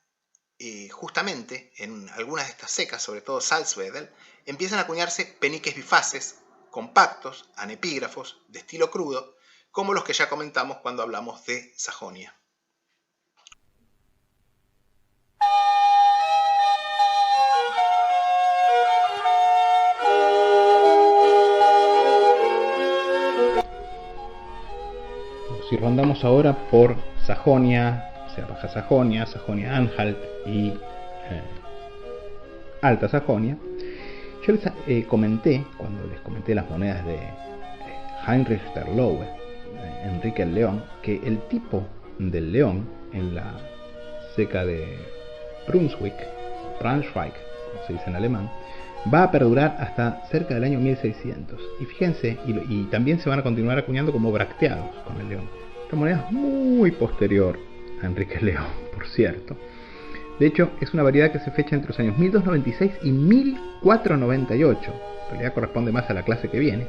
Speaker 1: justamente en algunas de estas secas, sobre todo Salzwedel, empiezan a acuñarse peniques bifaces, compactos, anepígrafos, de estilo crudo, como los que ya comentamos cuando hablamos de Sajonia.
Speaker 2: Si rondamos ahora por Sajonia, o sea, Baja Sajonia, Sajonia-Anhalt y Alta Sajonia, yo les comenté, cuando les comenté las monedas de Heinrich der Löwe, Enrique el León, que el tipo del león en la seca de Braunschweig, como se dice en alemán, va a perdurar hasta cerca del año 1600. Y fíjense, y también se van a continuar acuñando como bracteados con el león. Esta moneda es muy posterior a Enrique el León, por cierto. De hecho, es una variedad que se fecha entre los años 1296 y 1498. En realidad corresponde más a la clase que viene,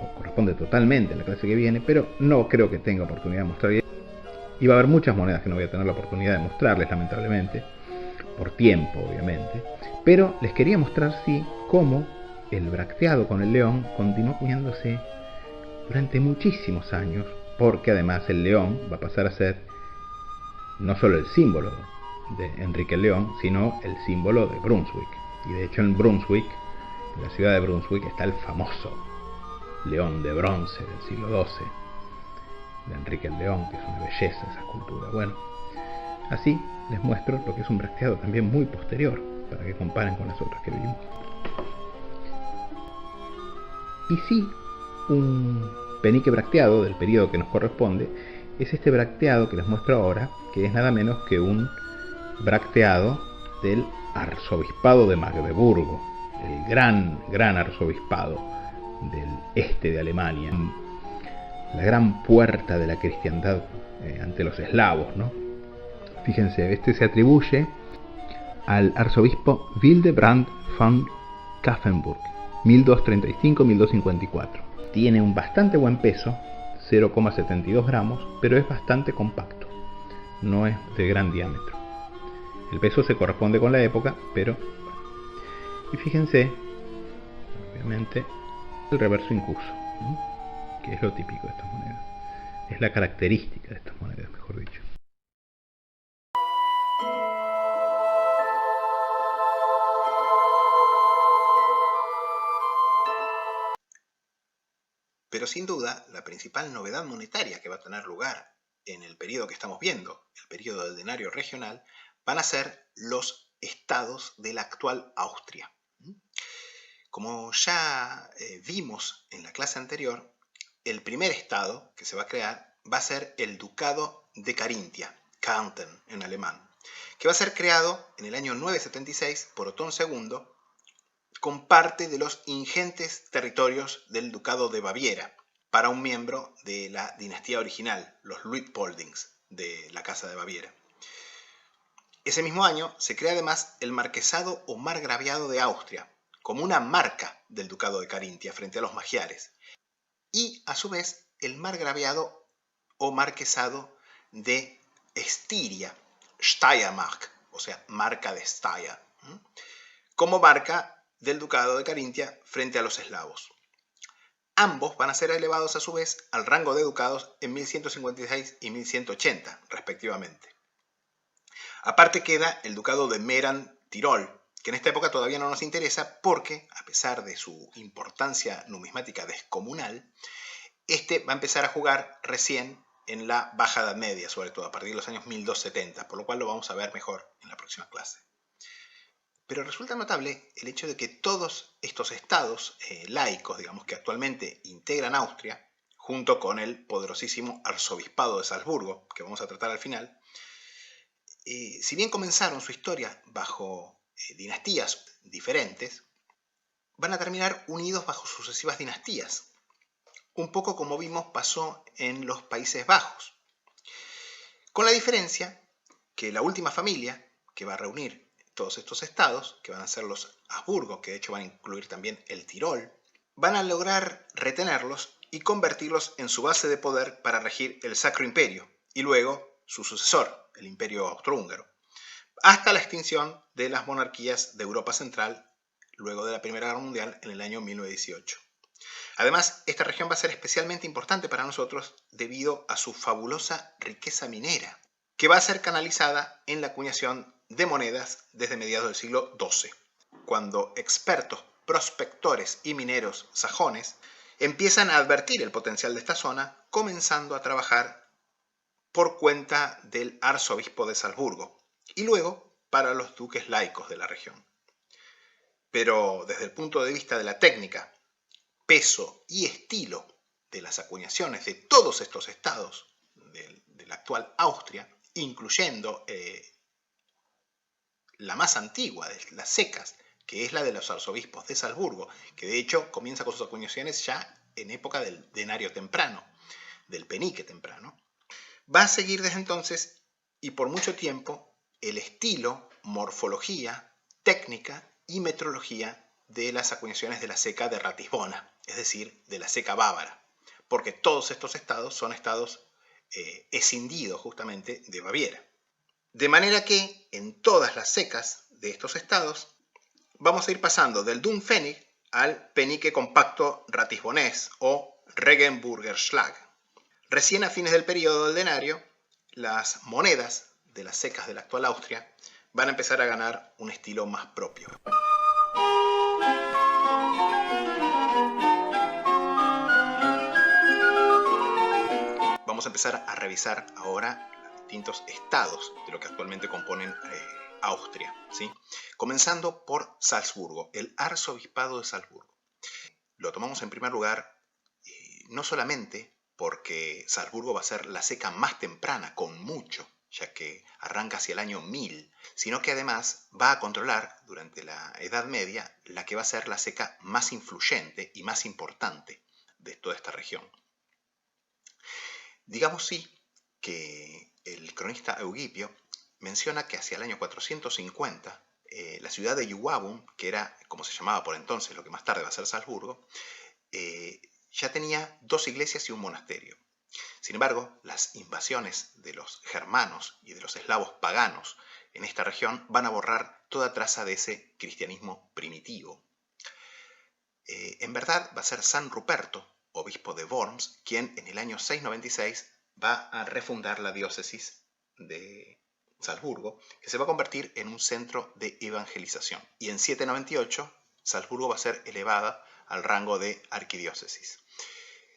Speaker 2: o corresponde totalmente a la clase que viene, pero no creo que tenga oportunidad de mostrar. Y va a haber muchas monedas que no voy a tener la oportunidad de mostrarles, lamentablemente, por tiempo, obviamente. Pero les quería mostrar, sí, cómo el bracteado con el león continuó acuñándose durante muchísimos años, porque además el león va a pasar a ser no solo el símbolo de Enrique el León, sino el símbolo de Brunswick. Y de hecho en Brunswick, en la ciudad de Brunswick, está el famoso león de bronce del siglo XII, de Enrique el León, que es una belleza esa escultura. Bueno, así les muestro lo que es un bracteado también muy posterior, para que comparen con las otras que vimos. Y sí, un penique bracteado del periodo que nos corresponde es este bracteado que les muestro ahora, que es nada menos que un bracteado del arzobispado de Magdeburgo, el gran arzobispado del este de Alemania, la gran puerta de la cristiandad ante los eslavos, ¿no? Fíjense, este se atribuye al arzobispo Wildebrand von Kaffenburg, 1235-1254. Tiene un bastante buen peso, 0,72 gramos, pero es bastante compacto, no es de gran diámetro. El peso se corresponde con la época, pero bueno. Y fíjense, obviamente, el reverso incuso, ¿no? Que es lo típico de estas monedas. Es la característica de estas monedas, mejor dicho.
Speaker 1: Pero sin duda, la principal novedad monetaria que va a tener lugar en el periodo que estamos viendo, el periodo del denario regional, van a ser los estados de la actual Austria. Como ya vimos en la clase anterior, el primer estado que se va a crear va a ser el Ducado de Carintia, Kärnten en alemán, que va a ser creado en el año 976 por Otón II con parte de los ingentes territorios del Ducado de Baviera para un miembro de la dinastía original, los Luitpoldings de la Casa de Baviera. Ese mismo año se crea además el Marquesado o Margraviado de Austria, como una marca del Ducado de Carintia frente a los magiares. Y a su vez el margraviado o marquesado de Estiria, Steiermark, o sea, marca de Steyr, como marca del ducado de Carintia frente a los eslavos. Ambos van a ser elevados a su vez al rango de ducados en 1156 y 1180, respectivamente. Aparte queda el ducado de Meran-Tirol, que en esta época todavía no nos interesa porque, a pesar de su importancia numismática descomunal, este va a empezar a jugar recién en la Baja Edad Media, sobre todo a partir de los años 1270, por lo cual lo vamos a ver mejor en la próxima clase. Pero resulta notable el hecho de que todos estos estados laicos, digamos, que actualmente integran Austria, junto con el poderosísimo arzobispado de Salzburgo, que vamos a tratar al final, si bien comenzaron su historia bajo dinastías diferentes, van a terminar unidos bajo sucesivas dinastías. Un poco como vimos pasó en los Países Bajos. Con la diferencia que la última familia que va a reunir todos estos estados, que van a ser los Habsburgo, que de hecho van a incluir también el Tirol, van a lograr retenerlos y convertirlos en su base de poder para regir el Sacro Imperio y luego su sucesor, el Imperio Austrohúngaro, hasta la extinción de las monarquías de Europa Central luego de la Primera Guerra Mundial en el año 1918. Además, esta región va a ser especialmente importante para nosotros debido a su fabulosa riqueza minera, que va a ser canalizada en la acuñación de monedas desde mediados del siglo XII, cuando expertos prospectores y mineros sajones empiezan a advertir el potencial de esta zona, comenzando a trabajar por cuenta del arzobispo de Salzburgo y luego para los duques laicos de la región. Pero desde el punto de vista de la técnica, peso y estilo de las acuñaciones de todos estos estados de la actual Austria, incluyendo la más antigua de las secas, que es la de los arzobispos de Salzburgo, que de hecho comienza con sus acuñaciones ya en época del denario temprano, del penique temprano, va a seguir desde entonces y por mucho tiempo el estilo, morfología, técnica y metrología de las acuñaciones de la ceca de Ratisbona, es decir, de la ceca bávara, porque todos estos estados son estados escindidos justamente de Baviera. De manera que en todas las cecas de estos estados vamos a ir pasando del Dumpfennig al penique compacto ratisbonés o Regenburger Schlag. Recién a fines del periodo del denario, las monedas de las cecas de la actual Austria van a empezar a ganar un estilo más propio. Vamos a empezar a revisar ahora los distintos estados de lo que actualmente componen Austria, ¿sí? Comenzando por Salzburgo, el arzobispado de Salzburgo. Lo tomamos en primer lugar no solamente porque Salzburgo va a ser la ceca más temprana, con mucho, ya que arranca hacia el año 1000, sino que además va a controlar durante la Edad Media la que va a ser la ceca más influyente y más importante de toda esta región. Digamos sí que el cronista Eugipio menciona que hacia el año 450 la ciudad de Juwabum, que era como se llamaba por entonces lo que más tarde va a ser Salzburgo, ya tenía 2 iglesias y un monasterio. Sin embargo, las invasiones de los germanos y de los eslavos paganos en esta región van a borrar toda traza de ese cristianismo primitivo. En verdad va a ser San Ruperto, obispo de Worms, quien en el año 696 va a refundar la diócesis de Salzburgo, que se va a convertir en un centro de evangelización. Y en 798, Salzburgo va a ser elevada al rango de arquidiócesis.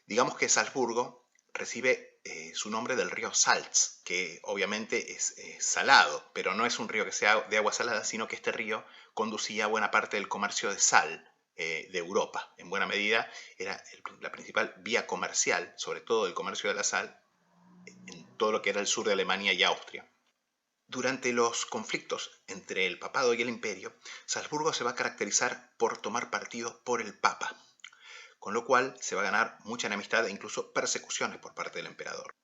Speaker 1: Digamos que Salzburgo recibe su nombre del río Salz, que obviamente es salado, pero no es un río que sea de agua salada, sino que este río conducía buena parte del comercio de sal de Europa. En buena medida era la principal vía comercial, sobre todo el comercio de la sal, en todo lo que era el sur de Alemania y Austria. Durante los conflictos entre el papado y el imperio, Salzburgo se va a caracterizar por tomar partido por el papa, con lo cual se va a ganar mucha enemistad e incluso persecuciones por parte del emperador.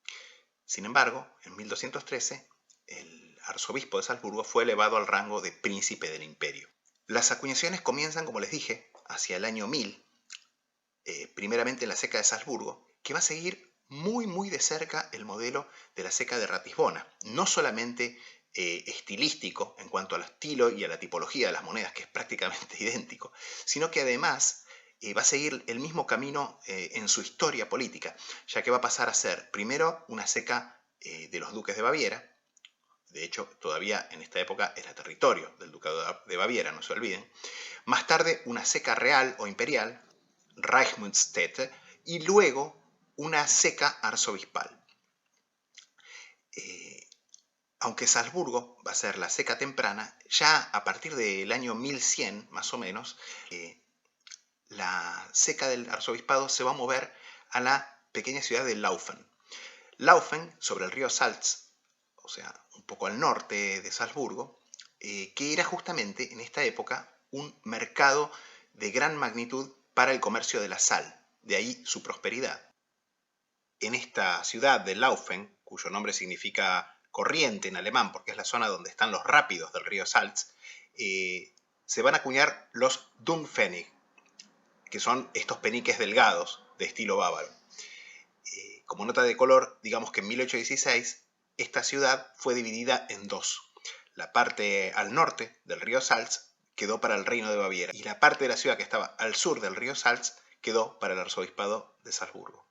Speaker 1: Sin embargo, en 1213, el arzobispo de Salzburgo fue elevado al rango de príncipe del imperio. Las acuñaciones comienzan, como les dije, hacia el año 1000, primeramente en la ceca de Salzburgo, que va a seguir muy de cerca el modelo de la ceca de Ratisbona. No solamente estilístico en cuanto al estilo y a la tipología de las monedas, que es prácticamente idéntico, sino que además va a seguir el mismo camino en su historia política, ya que va a pasar a ser primero una ceca de los duques de Baviera. De hecho, todavía en esta época era territorio del ducado de Baviera, no se olviden. Más tarde una ceca real o imperial, Reichsmünzstätte, y luego una ceca arzobispal. Aunque Salzburgo va a ser la ceca temprana, ya a partir del año 1100, más o menos, la ceca del arzobispado se va a mover a la pequeña ciudad de Laufen. Laufen, sobre el río Salz, o sea, un poco al norte de Salzburgo, que era justamente en esta época un mercado de gran magnitud para el comercio de la sal, de ahí su prosperidad. En esta ciudad de Laufen, cuyo nombre significa corriente en alemán, porque es la zona donde están los rápidos del río Salz, se van a acuñar los Dumpfennig, que son estos peniques delgados de estilo bávaro. Como nota de color, digamos que en 1816 esta ciudad fue dividida en dos. La parte al norte del río Salz quedó para el reino de Baviera y la parte de la ciudad que estaba al sur del río Salz quedó para el arzobispado de Salzburgo.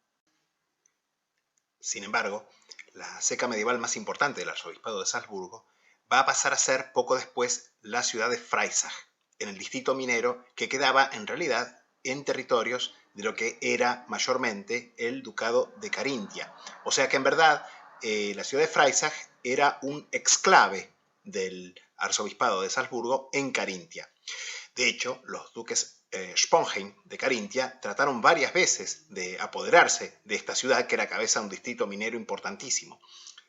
Speaker 1: Sin embargo, la ceca medieval más importante del arzobispado de Salzburgo va a pasar a ser poco después la ciudad de Freisach, en el distrito minero que quedaba en realidad en territorios de lo que era mayormente el ducado de Carintia. O sea que en verdad la ciudad de Freisach era un exclave del arzobispado de Salzburgo en Carintia. De hecho, los duques Sponheim de Carintia trataron varias veces de apoderarse de esta ciudad que era cabeza de un distrito minero importantísimo.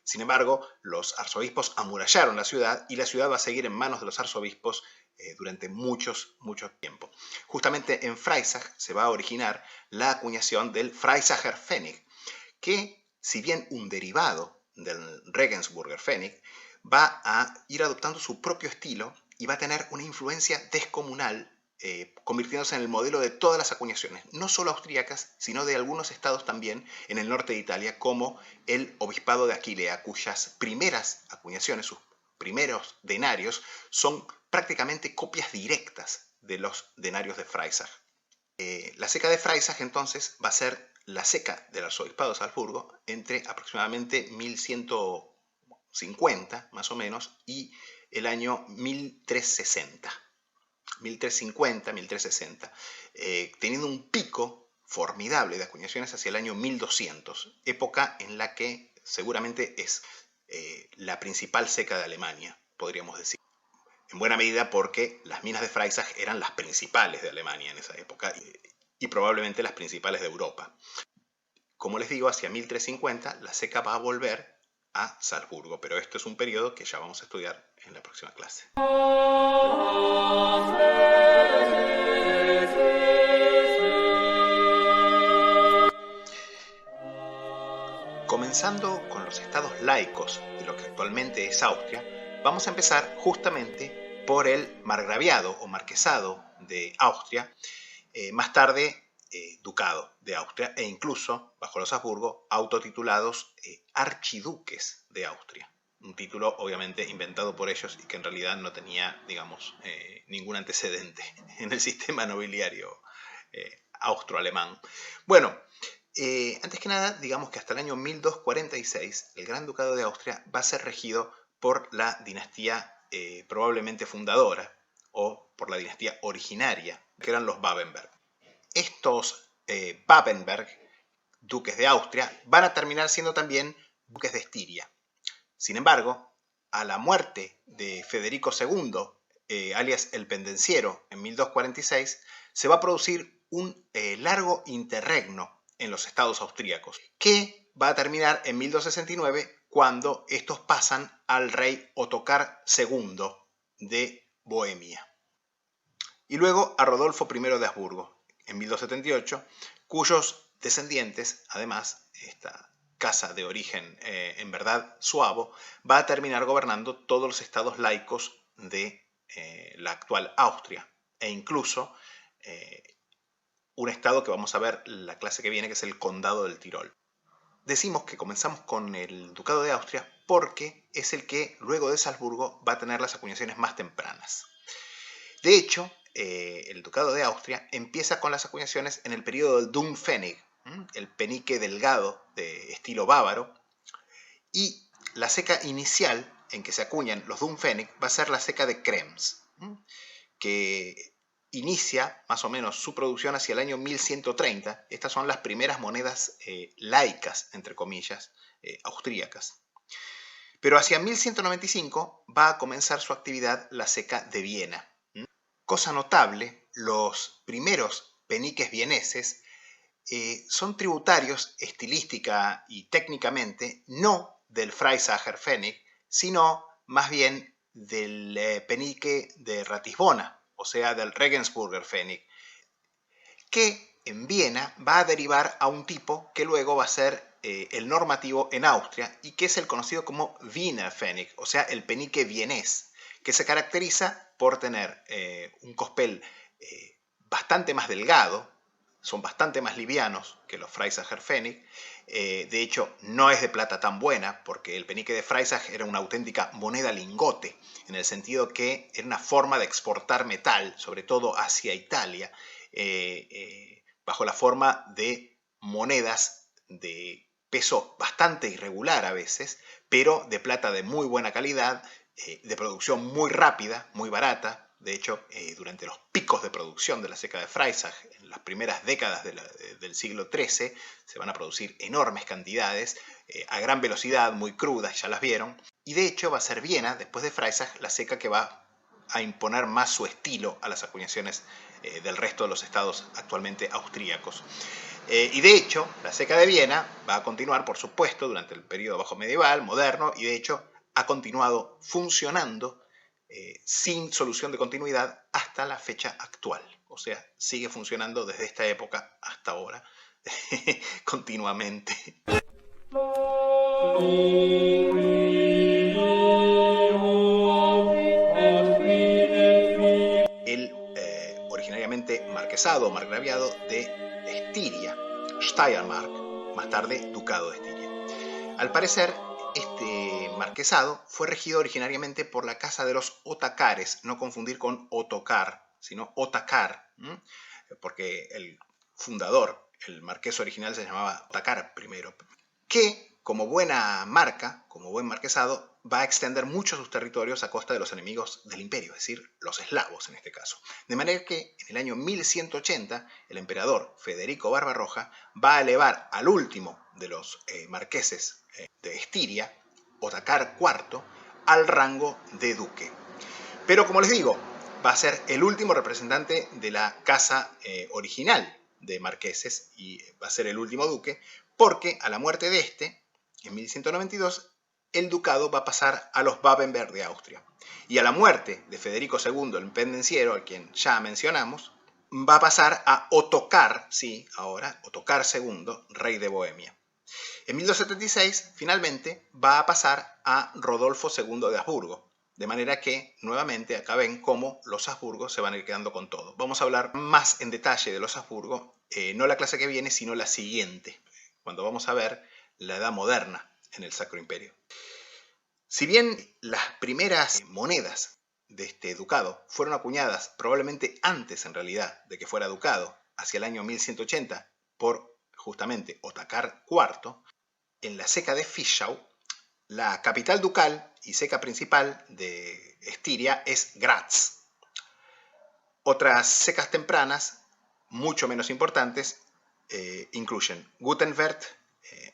Speaker 1: Sin embargo, los arzobispos amurallaron la ciudad y la ciudad va a seguir en manos de los arzobispos durante mucho tiempo. Justamente en Freisach se va a originar la acuñación del Freisacher Pfennig, que, si bien un derivado del Regensburger Pfennig, va a ir adoptando su propio estilo y va a tener una influencia descomunal, convirtiéndose en el modelo de todas las acuñaciones, no solo austríacas, sino de algunos estados también en el norte de Italia, como el obispado de Aquilea, cuyas primeras acuñaciones, sus primeros denarios, son prácticamente copias directas de los denarios de Freisach. La ceca de Freisach entonces va a ser la ceca del arzobispado de Salzburgo entre aproximadamente 1150 más o menos y el año 1360. 1350, 1360, teniendo un pico formidable de acuñaciones hacia el año 1200, época en la que seguramente es la principal ceca de Alemania, podríamos decir. En buena medida porque las minas de Freisach eran las principales de Alemania en esa época y probablemente las principales de Europa. Como les digo, hacia 1350 la ceca va a volver a Salzburgo, pero esto es un periodo que ya vamos a estudiar en la próxima clase. Comenzando con los estados laicos de lo que actualmente es Austria, vamos a empezar justamente por el margraviado o marquesado de Austria, más tarde ducado de Austria, e incluso, bajo los Habsburgo, autotitulados archiduques de Austria. Un título obviamente inventado por ellos y que en realidad no tenía, digamos, ningún antecedente en el sistema nobiliario austro-alemán. Bueno, antes que nada, digamos que hasta el año 1246 el Gran Ducado de Austria va a ser regido por la dinastía probablemente fundadora o por la dinastía originaria, que eran los Babenberg. Estos Babenberg, duques de Austria, van a terminar siendo también duques de Estiria. Sin embargo, a la muerte de Federico II, alias el Pendenciero, en 1246, se va a producir un largo interregno en los estados austríacos, que va a terminar en 1269, cuando estos pasan al rey Ottokar II de Bohemia. Y luego a Rodolfo I de Habsburgo, en 1278, cuyos descendientes, además, esta casa de origen en verdad suavo, va a terminar gobernando todos los estados laicos de la actual Austria, e incluso un estado que vamos a ver la clase que viene, que es el Condado del Tirol. Decimos que comenzamos con el Ducado de Austria porque es el que, luego de Salzburgo, va a tener las acuñaciones más tempranas. De hecho, el Ducado de Austria empieza con las acuñaciones en el periodo del Dumpfennig, el penique delgado de estilo bávaro, y la ceca inicial en que se acuñan los Dumpfennig va a ser la ceca de Krems, que inicia más o menos su producción hacia el año 1130. Estas son las primeras monedas laicas, entre comillas, austríacas. Pero hacia 1195 va a comenzar su actividad la ceca de Viena. Cosa notable, los primeros peniques vieneses son estilística y técnicamente no del Freisacher Pfennig, sino más bien del penique de Ratisbona, o sea, del Regensburger Pfennig, que en Viena va a derivar a un tipo que luego va a ser el normativo en Austria y que es el conocido como Wiener Pfennig, o sea, el penique vienés, que se caracteriza por tener un cospel bastante más delgado, son bastante más livianos que los Freisacher Pfennig. De hecho, no es de plata tan buena, porque el penique de Freisach era una auténtica moneda lingote, en el sentido que era una forma de exportar metal, sobre todo hacia Italia, bajo la forma de monedas de peso bastante irregular a veces, pero de plata de muy buena calidad, de producción muy rápida, muy barata. De hecho, durante los picos de producción de la ceca de Freisach, en las primeras décadas del siglo XIII, se van a producir enormes cantidades, a gran velocidad, muy crudas, ya las vieron. Y de hecho va a ser Viena, después de Freisach, la ceca que va a imponer más su estilo a las acuñaciones del resto de los estados actualmente austríacos. Y de hecho, la ceca de Viena va a continuar, por supuesto, durante el periodo bajo medieval, moderno, y de hecho ha continuado funcionando sin solución de continuidad hasta la fecha actual. O sea, sigue funcionando desde esta época hasta ahora, continuamente. El originariamente marquesado o margraviado de Estiria, Steiermark, más tarde Ducado de Estiria. Al parecer, este marquesado fue regido originariamente por la casa de los Otacares, no confundir con Ottokar, sino Otakar, porque el fundador, el marqués original, se llamaba Otakar I, que como buena marca, como buen marquesado, va a extender mucho sus territorios a costa de los enemigos del imperio, es decir, los eslavos en este caso. De manera que en el año 1180 el emperador Federico Barbarroja va a elevar al último de los marqueses de Estiria, Otakar IV, al rango de duque. Pero como les digo, va a ser el último representante de la casa original de marqueses y va a ser el último duque, porque a la muerte de este, en 1192, el ducado va a pasar a los Babenberg de Austria. Y a la muerte de Federico II, el pendenciero, al quien ya mencionamos, va a pasar a Ottokar, sí, ahora, Ottokar II, rey de Bohemia. En 1276, finalmente, va a pasar a Rodolfo II de Habsburgo. De manera que, nuevamente, acá ven cómo los Habsburgos se van a ir quedando con todo. Vamos a hablar más en detalle de los Habsburgos, no la clase que viene, sino la siguiente, cuando vamos a ver la Edad Moderna en el Sacro Imperio. Si bien las primeras monedas de este ducado fueron acuñadas probablemente antes, en realidad, de que fuera ducado, hacia el año 1180, por justamente Otakar IV, en la ceca de Fischau, la capital ducal y ceca principal de Estiria es Graz. Otras cecas tempranas, mucho menos importantes, incluyen Gutenberg,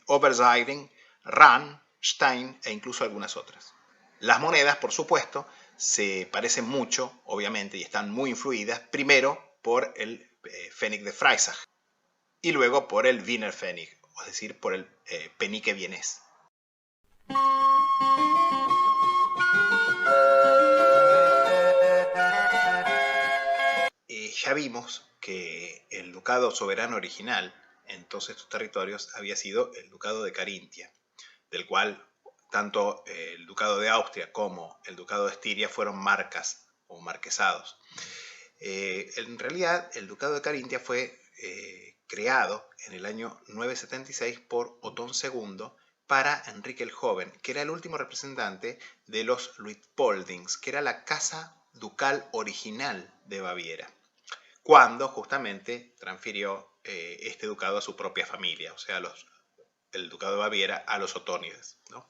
Speaker 1: Oberseiring, Rahn, Stein e incluso algunas otras. Las monedas, por supuesto, se parecen mucho, obviamente, y están muy influidas, primero por el Pfennig de Freisach y luego por el Wiener Pfennig, es decir, por el penique vienés. Ya vimos que el ducado soberano original en todos estos territorios había sido el ducado de Carintia, del cual tanto el ducado de Austria como el ducado de Estiria fueron marcas o marquesados. En realidad, el ducado de Carintia fue creado en el año 976 por Otón II para Enrique el Joven, que era el último representante de los Luitpoldings, que era la casa ducal original de Baviera, cuando justamente transfirió este ducado a su propia familia, o sea, el ducado de Baviera a los otónides, ¿no?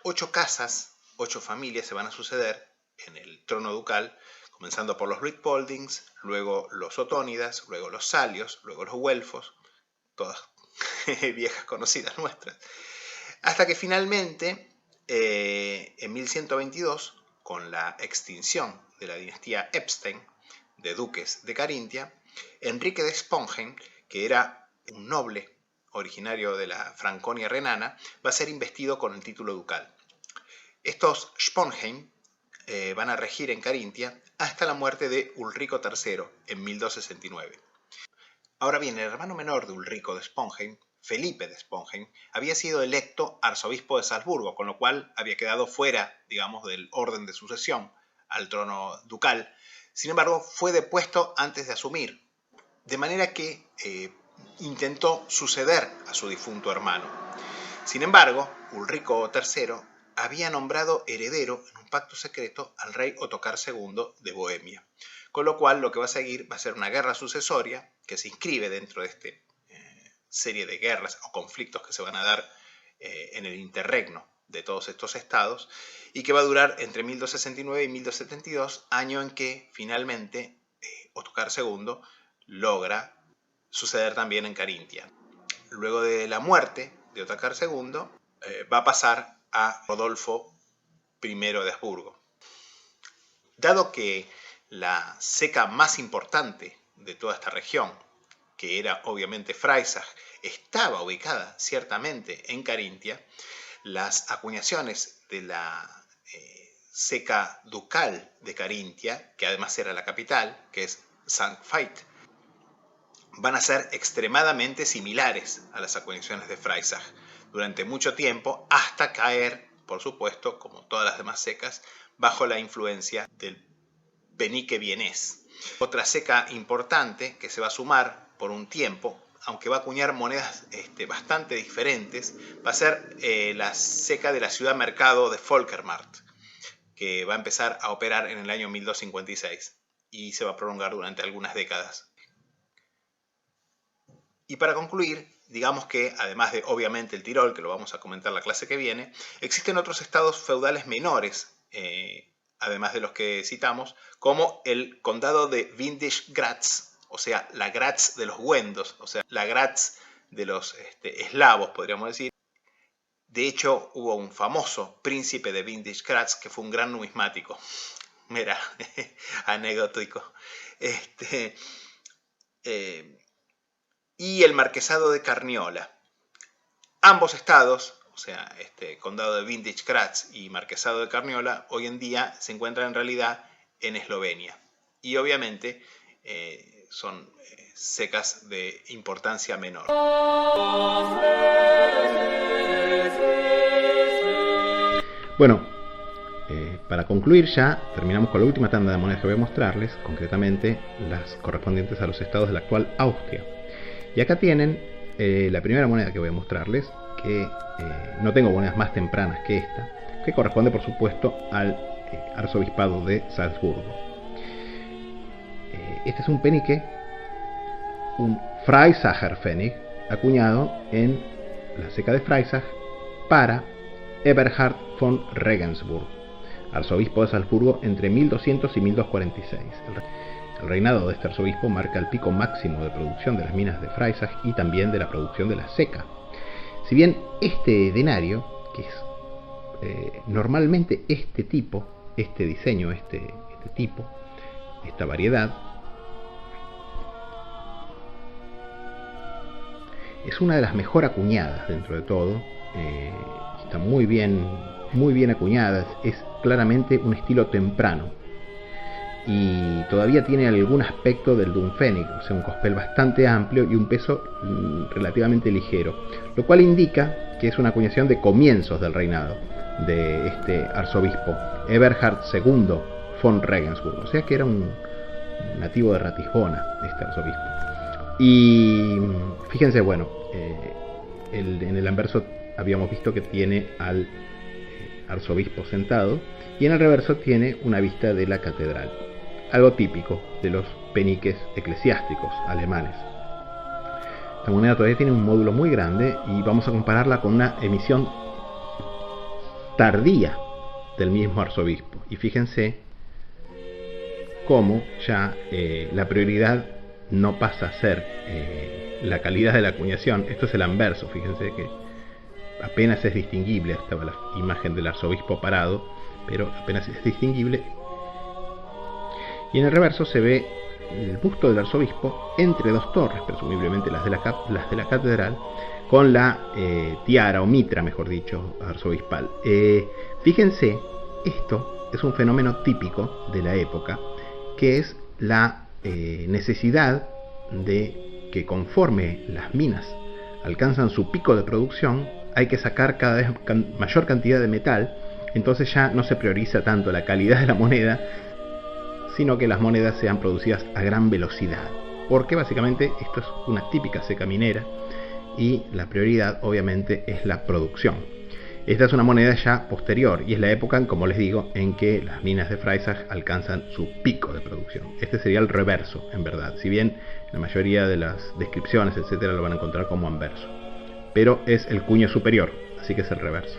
Speaker 1: 8 casas, 8 familias se van a suceder en el trono ducal, comenzando por los Luitpoldings, luego los otónidas, luego los salios, luego los güelfos, todas viejas conocidas nuestras, hasta que finalmente en 1122, con la extinción de la dinastía Epstein de duques de Carintia, Enrique de Sponheim, que era un noble originario de la Franconia renana, va a ser investido con el título ducal. Estos Sponheim van a regir en Carintia hasta la muerte de Ulrico III en 1269. Ahora bien, el hermano menor de Ulrico de Sponheim, Felipe de Sponheim, había sido electo arzobispo de Salzburgo, con lo cual había quedado fuera, digamos, del orden de sucesión al trono ducal. Sin embargo, fue depuesto antes de asumir, de manera que intentó suceder a su difunto hermano. Sin embargo, Ulrico III había nombrado heredero en un pacto secreto al rey Ottokar II de Bohemia, con lo cual lo que va a seguir va a ser una guerra sucesoria que se inscribe dentro de esta serie de guerras o conflictos que se van a dar en el interregno de todos estos estados y que va a durar entre 1269 y 1272, año en que finalmente Ottokar II logra suceder también en Carintia. Luego de la muerte de Ottokar II va a pasar a Rodolfo I de Habsburgo. Dado que la ceca más importante de toda esta región, que era obviamente Freisach, estaba ubicada ciertamente en Carintia, las acuñaciones de la ceca ducal de Carintia, que además era la capital, que es Sankt Veit, van a ser extremadamente similares a las acuñaciones de Freisach durante mucho tiempo, hasta caer, por supuesto, como todas las demás cecas, bajo la influencia del penique vienés. Otra ceca importante que se va a sumar por un tiempo, aunque va a acuñar monedas bastante diferentes, va a ser la ceca de la ciudad-mercado de Folkermarkt, que va a empezar a operar en el año 1256 y se va a prolongar durante algunas décadas. Y para concluir, digamos que, además de obviamente el Tirol, que lo vamos a comentar la clase que viene, existen otros estados feudales menores, además de los que citamos, como el condado de Windisch-Gratz, o sea, la Gratz de los Wendos, o sea, la Gratz de los eslavos, podríamos decir. De hecho, hubo un famoso príncipe de Windisch-Gratz que fue un gran numismático. Mira, anecdótico. Y el marquesado de Carniola. Ambos estados, o sea, condado de Windisch-Gratz y marquesado de Carniola, hoy en día se encuentran en realidad en Eslovenia. Y obviamente son cecas de importancia menor.
Speaker 2: Bueno, para concluir ya, terminamos con la última tanda de monedas que voy a mostrarles, concretamente las correspondientes a los estados de la actual Austria. Y acá tienen la primera moneda que voy a mostrarles, que no tengo monedas más tempranas que esta, que corresponde por supuesto al arzobispado de Salzburgo. Este es un penique, un Freisacher Pfennig, acuñado en la ceca de Freisach para Eberhard von Regensburg, arzobispo de Salzburgo entre 1200 y 1246. El reinado de este arzobispo marca el pico máximo de producción de las minas de Freisach y también de la producción de la ceca. Si bien este denario, que es normalmente este tipo, este diseño, este tipo, esta variedad, es una de las mejor acuñadas dentro de todo, está muy bien acuñada, es claramente un estilo temprano. Y todavía tiene algún aspecto del Dunpfennig, o sea, un cospel bastante amplio y un peso relativamente ligero, lo cual indica que es una acuñación de comienzos del reinado de este arzobispo, Eberhard II von Regensburg, o sea que era un nativo de Ratisbona, este arzobispo. Y fíjense, bueno, en el anverso habíamos visto que tiene al arzobispo sentado, y en el reverso tiene una vista de la catedral, algo típico de los peniques eclesiásticos alemanes. Esta moneda todavía tiene un módulo muy grande y vamos a compararla con una emisión tardía del mismo arzobispo. Y fíjense cómo ya la prioridad no pasa a ser la calidad de la acuñación. Esto es el anverso, fíjense que apenas es distinguible. Estaba la imagen del arzobispo parado, pero apenas es distinguible. Y en el reverso se ve el busto del arzobispo entre dos torres, presumiblemente las de la catedral, con la tiara o mitra, mejor dicho, arzobispal. Fíjense, esto es un fenómeno típico de la época, que es la necesidad de que conforme las minas alcanzan su pico de producción, hay que sacar cada vez mayor cantidad de metal. Entonces ya no se prioriza tanto la calidad de la moneda, sino que las monedas sean producidas a gran velocidad, porque básicamente esto es una típica seca minera y la prioridad obviamente es la producción. Esta es una moneda ya posterior y es la época, como les digo, en que las minas de Freisach alcanzan su pico de producción. Este sería el reverso, en verdad, si bien la mayoría de las descripciones, etcétera, lo van a encontrar como anverso, pero es el cuño superior, así que es el reverso.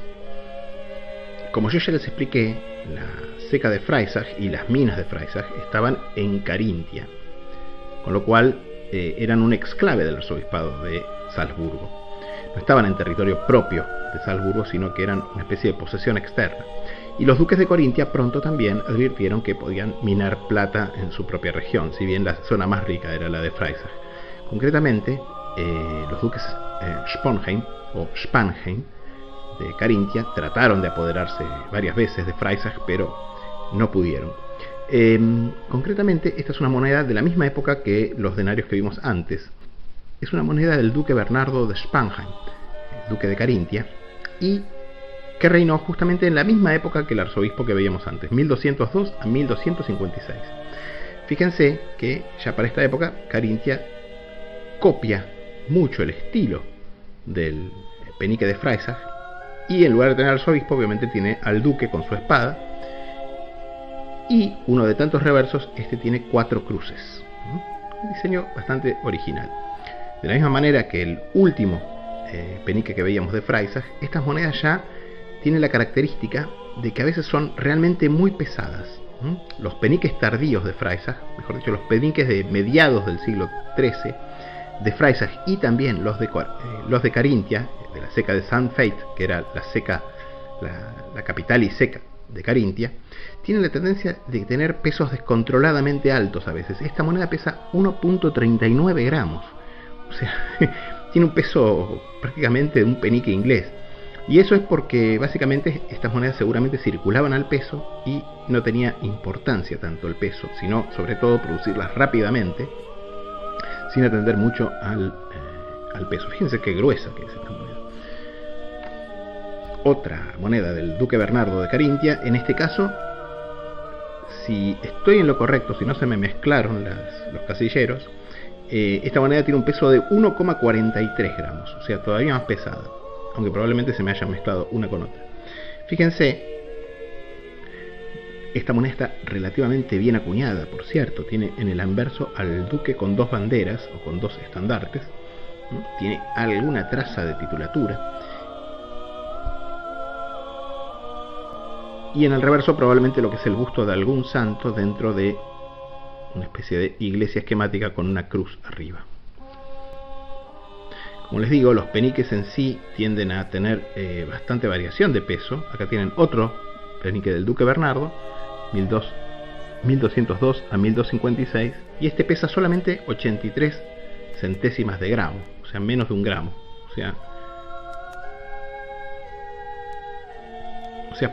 Speaker 2: Como yo ya les expliqué, la seca de Freisach y las minas de Freisach estaban en Carintia, con lo cual eran un exclave del arzobispado de Salzburgo. No estaban en territorio propio de Salzburgo, sino que eran una especie de posesión externa. Y los duques de Corintia pronto también advirtieron que podían minar plata en su propia región, si bien la zona más rica era la de Freisach. Concretamente, los duques Sponheim o Spanheim de Carintia trataron de apoderarse varias veces de Freisach, pero no pudieron. Concretamente, esta es una moneda de la misma época que los denarios que vimos antes. Es una moneda del duque Bernardo de Spanheim, duque de Carintia, y que reinó justamente en la misma época que el arzobispo que veíamos antes, 1202 a 1256. Fíjense que ya para esta época Carintia copia mucho el estilo del penique de Freisach, y en lugar de tener al arzobispo obviamente tiene al duque con su espada, y uno de tantos reversos, este tiene 4 cruces. Un diseño bastante original. De la misma manera que el último penique que veíamos de Freisach, estas monedas ya tienen la característica de que a veces son realmente muy pesadas. Los peniques tardíos de Freisach, mejor dicho, los peniques de mediados del siglo XIII de Freisach, y también los de Carintia, de la seca de St. Veit, que era la capital y seca de Carintia, tienen la tendencia de tener pesos descontroladamente altos a veces. Esta moneda pesa 1.39 gramos. O sea, tiene un peso prácticamente de un penique inglés. Y eso es porque básicamente estas monedas seguramente circulaban al peso y no tenía importancia tanto el peso, sino sobre todo producirlas rápidamente sin atender mucho al peso. Fíjense qué gruesa que es esta moneda. Otra moneda del duque Bernardo de Carintia, en este caso, si estoy en lo correcto, si no se me mezclaron los casilleros, esta moneda tiene un peso de 1,43 gramos, o sea, todavía más pesada, aunque probablemente se me hayan mezclado una con otra. Fíjense, esta moneda está relativamente bien acuñada, por cierto. Tiene en el anverso al duque con 2 banderas o con 2 estandartes, tiene alguna traza de titulatura, y en el reverso probablemente lo que es el busto de algún santo dentro de una especie de iglesia esquemática con una cruz arriba. Como les digo, los peniques en sí tienden a tener bastante variación de peso. Acá tienen otro penique del duque Bernardo, 1202 a 1256, y este pesa solamente 83 centésimas de gramo, o sea, menos de un gramo, o sea,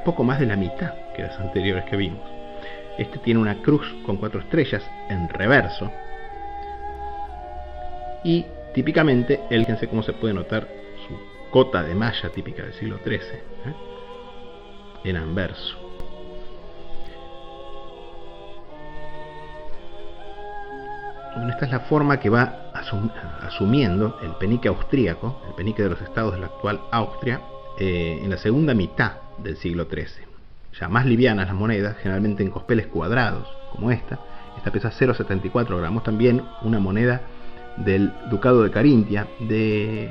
Speaker 2: poco más de la mitad que las anteriores que vimos. Este tiene una cruz con 4 estrellas en reverso, y típicamente, fíjense cómo se puede notar su cota de malla típica del siglo XIII, en anverso. Bueno, esta es la forma que va asumiendo el penique austríaco, el penique de los estados de la actual Austria, en la segunda mitad del siglo XIII. Ya más livianas las monedas, generalmente en cospeles cuadrados, como esta. Esta pesa 0,74 gramos. También una moneda del Ducado de Carintia, de,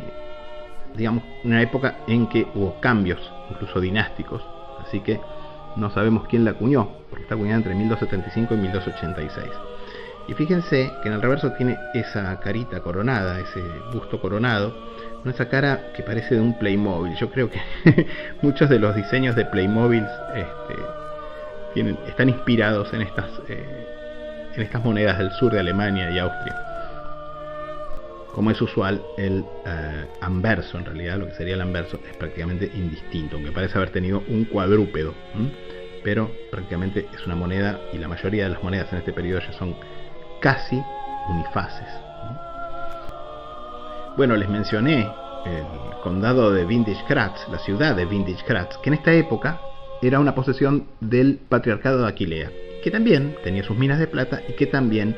Speaker 2: digamos, una época en que hubo cambios, incluso dinásticos. Así que no sabemos quién la acuñó, porque está acuñada entre 1275 y 1286. Y fíjense que en el reverso tiene esa carita coronada, ese busto coronado, con esa cara que parece de un Playmobil. Yo creo que muchos de los diseños de Playmobil están inspirados en estas monedas del sur de Alemania y Austria. Como es usual, el anverso, en realidad lo que sería el anverso, es prácticamente indistinto, aunque parece haber tenido un cuadrúpedo, pero prácticamente es una moneda, y la mayoría de las monedas en este periodo ya son casi unifaces. Bueno, les mencioné el condado de Windisch-Gratz, la ciudad de Windisch-Gratz, que en esta época era una posesión del patriarcado de Aquilea, que también tenía sus minas de plata y que también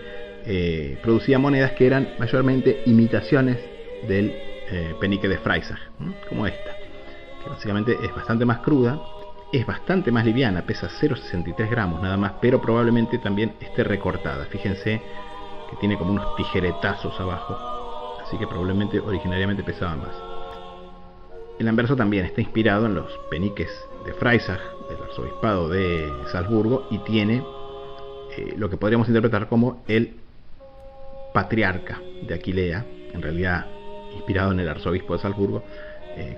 Speaker 2: producía monedas que eran mayormente imitaciones del penique de Freisach, como esta, que básicamente es bastante más cruda, es bastante más liviana, pesa 0,63 gramos nada más, pero probablemente también esté recortada. Fíjense que tiene como unos tijeretazos abajo, así que probablemente originariamente pesaba más. El anverso también está inspirado en los peniques de Freisach, del arzobispado de Salzburgo, y tiene lo que podríamos interpretar como el patriarca de Aquilea, en realidad inspirado en el arzobispo de Salzburgo,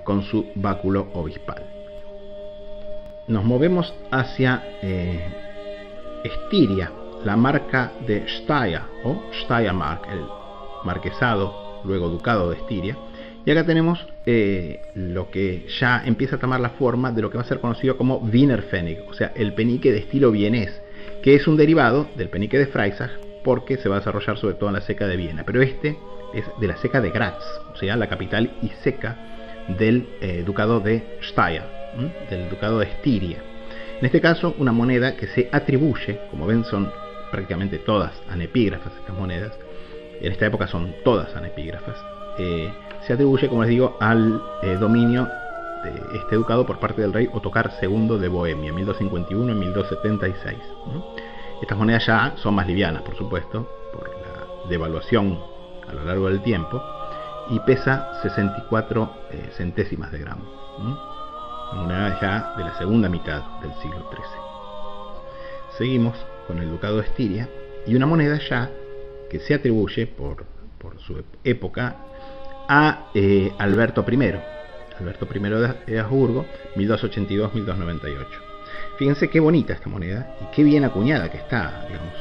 Speaker 2: con su báculo obispal. Nos movemos hacia Estiria, la marca de Steyr o Steiermark, el marquesado, luego ducado de Estiria. Y acá tenemos lo que ya empieza a tomar la forma de lo que va a ser conocido como Wiener Pfennig, o sea, el penique de estilo vienés, que es un derivado del penique de Freisach, porque se va a desarrollar sobre todo en la ceca de Viena. Pero este es de la ceca de Graz, o sea, la capital y ceca del ducado de Steyr, del ducado de Estiria. En este caso, una moneda que se atribuye, como ven, son prácticamente todas anepígrafas estas monedas. En esta época son todas anepígrafas. Se atribuye, como les digo, al dominio de este ducado por parte del rey Ottokar II de Bohemia, 1251 y 1276. Estas monedas ya son más livianas, por supuesto, por la devaluación a lo largo del tiempo, y pesa 64 centésimas de gramo. Una moneda ya de la segunda mitad del siglo XIII. Seguimos con el ducado de Estiria, y una moneda ya que se atribuye por su época a Alberto I. Alberto I de Habsburgo, 1282-1298. Fíjense qué bonita esta moneda y qué bien acuñada que está, digamos,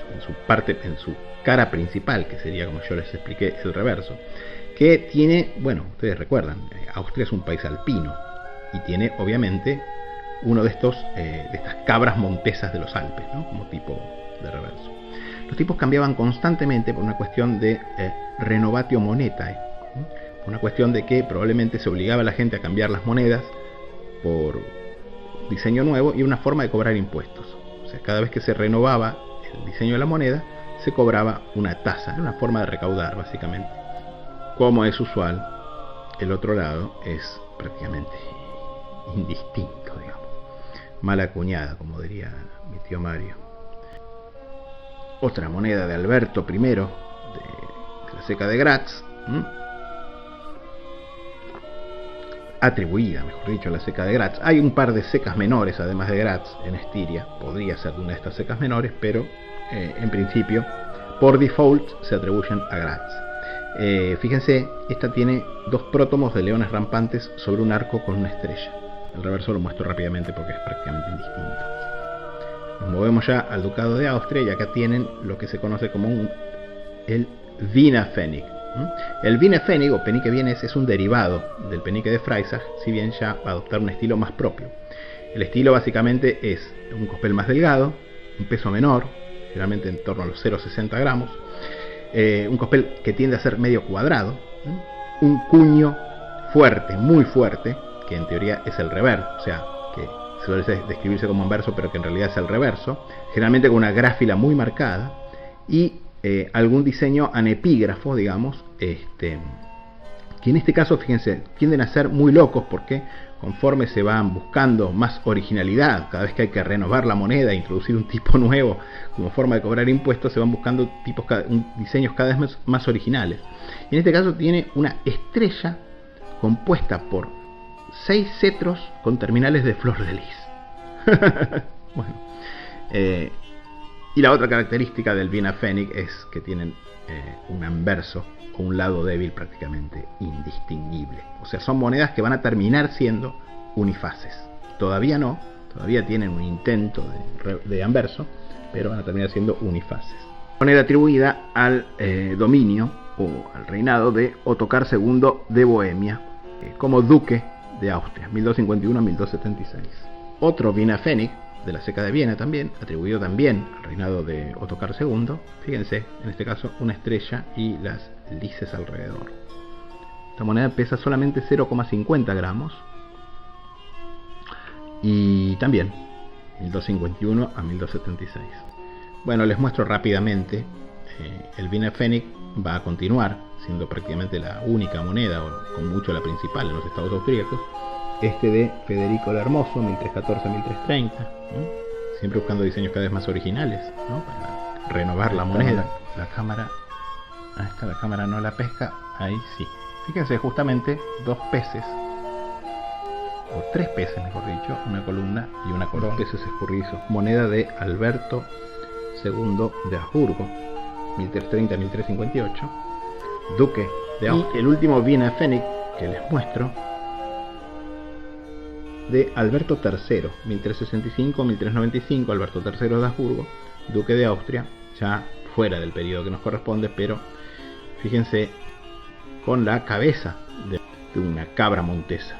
Speaker 2: en su cara principal, que sería, como yo les expliqué, el reverso, que tiene, bueno, ustedes recuerdan, Austria es un país alpino y tiene obviamente uno de estas cabras montesas de los Alpes, ¿no? Como tipo de reverso. Los tipos cambiaban constantemente por una cuestión de renovatio monetae, una cuestión de que probablemente se obligaba a la gente a cambiar las monedas por diseño nuevo y una forma de cobrar impuestos. O sea, cada vez que se renovaba el diseño de la moneda, se cobraba una tasa, una forma de recaudar básicamente. Como es usual, el otro lado es prácticamente indistinto, digamos, mal acuñada, como diría mi tío Mario. Otra moneda de Alberto I de la ceca de Graz, atribuida, mejor dicho, a la ceca de Graz. Hay un par de secas menores, además de Graz, en Estiria. Podría ser de una de estas secas menores, pero en principio, por default, se atribuyen a Graz. Fíjense, esta tiene dos prótomos de leones rampantes sobre un arco con una estrella. El reverso lo muestro rápidamente porque es prácticamente indistinto. Nos movemos ya al ducado de Austria y acá tienen lo que se conoce como el Wiener Pfennig. El Wiener Pfennig o penique vienés es un derivado del penique de Freisach, si bien ya va a adoptar un estilo más propio. El estilo básicamente es un cospel más delgado, un peso menor, generalmente en torno a los 0,60 gramos, un cospel que tiende a ser medio cuadrado, un cuño fuerte, muy fuerte, que en teoría es el rever, o sea, que suele describirse como anverso, pero que en realidad es el reverso, generalmente con una gráfila muy marcada, y algún diseño anepígrafo, digamos, que en este caso, fíjense, tienden a ser muy locos porque conforme se van buscando más originalidad, cada vez que hay que renovar la moneda, introducir un tipo nuevo como forma de cobrar impuestos, se van buscando diseños cada vez más originales. Y en este caso tiene una estrella compuesta por 6 cetros con terminales de flor de lis. Bueno, y la otra característica del Viena Pfennig es que tienen un anverso o un lado débil prácticamente indistinguible. O sea, son monedas que van a terminar siendo unifaces. Todavía no, todavía tienen un intento de anverso, pero van a terminar siendo unifaces. Moneda atribuida al dominio o al reinado de Ottokar II de Bohemia, como duque de Austria, 1251 a 1276. Otro Viena Pfennig de la Ceca de Viena también, atribuido también al reinado de Ottokar II. Fíjense, en este caso una estrella y las lises alrededor. Esta moneda pesa solamente 0,50 gramos y también 1251 a 1276. Bueno, les muestro rápidamente. El Viena Pfennig va a continuar siendo prácticamente la única moneda, o con mucho la principal, en los estados austríacos. Este de Federico el Hermoso, 1314 a 1330, ¿no? Siempre buscando diseños cada vez más originales, ¿no? Para renovar la moneda. La cámara, ahí está, la cámara no la pesca, ahí sí. Fíjense, justamente 2 peces, o 3 peces mejor dicho, una columna y una corona. 2 peces escurridizos. Moneda de Alberto II de Habsburgo, 1330 a 1358, duque de Austria. Y el último Viena Pfennig que les muestro, de Alberto III, 1365 a 1395, Alberto III de Habsburgo, duque de Austria, ya fuera del periodo que nos corresponde, pero fíjense, con la cabeza de una cabra montesa.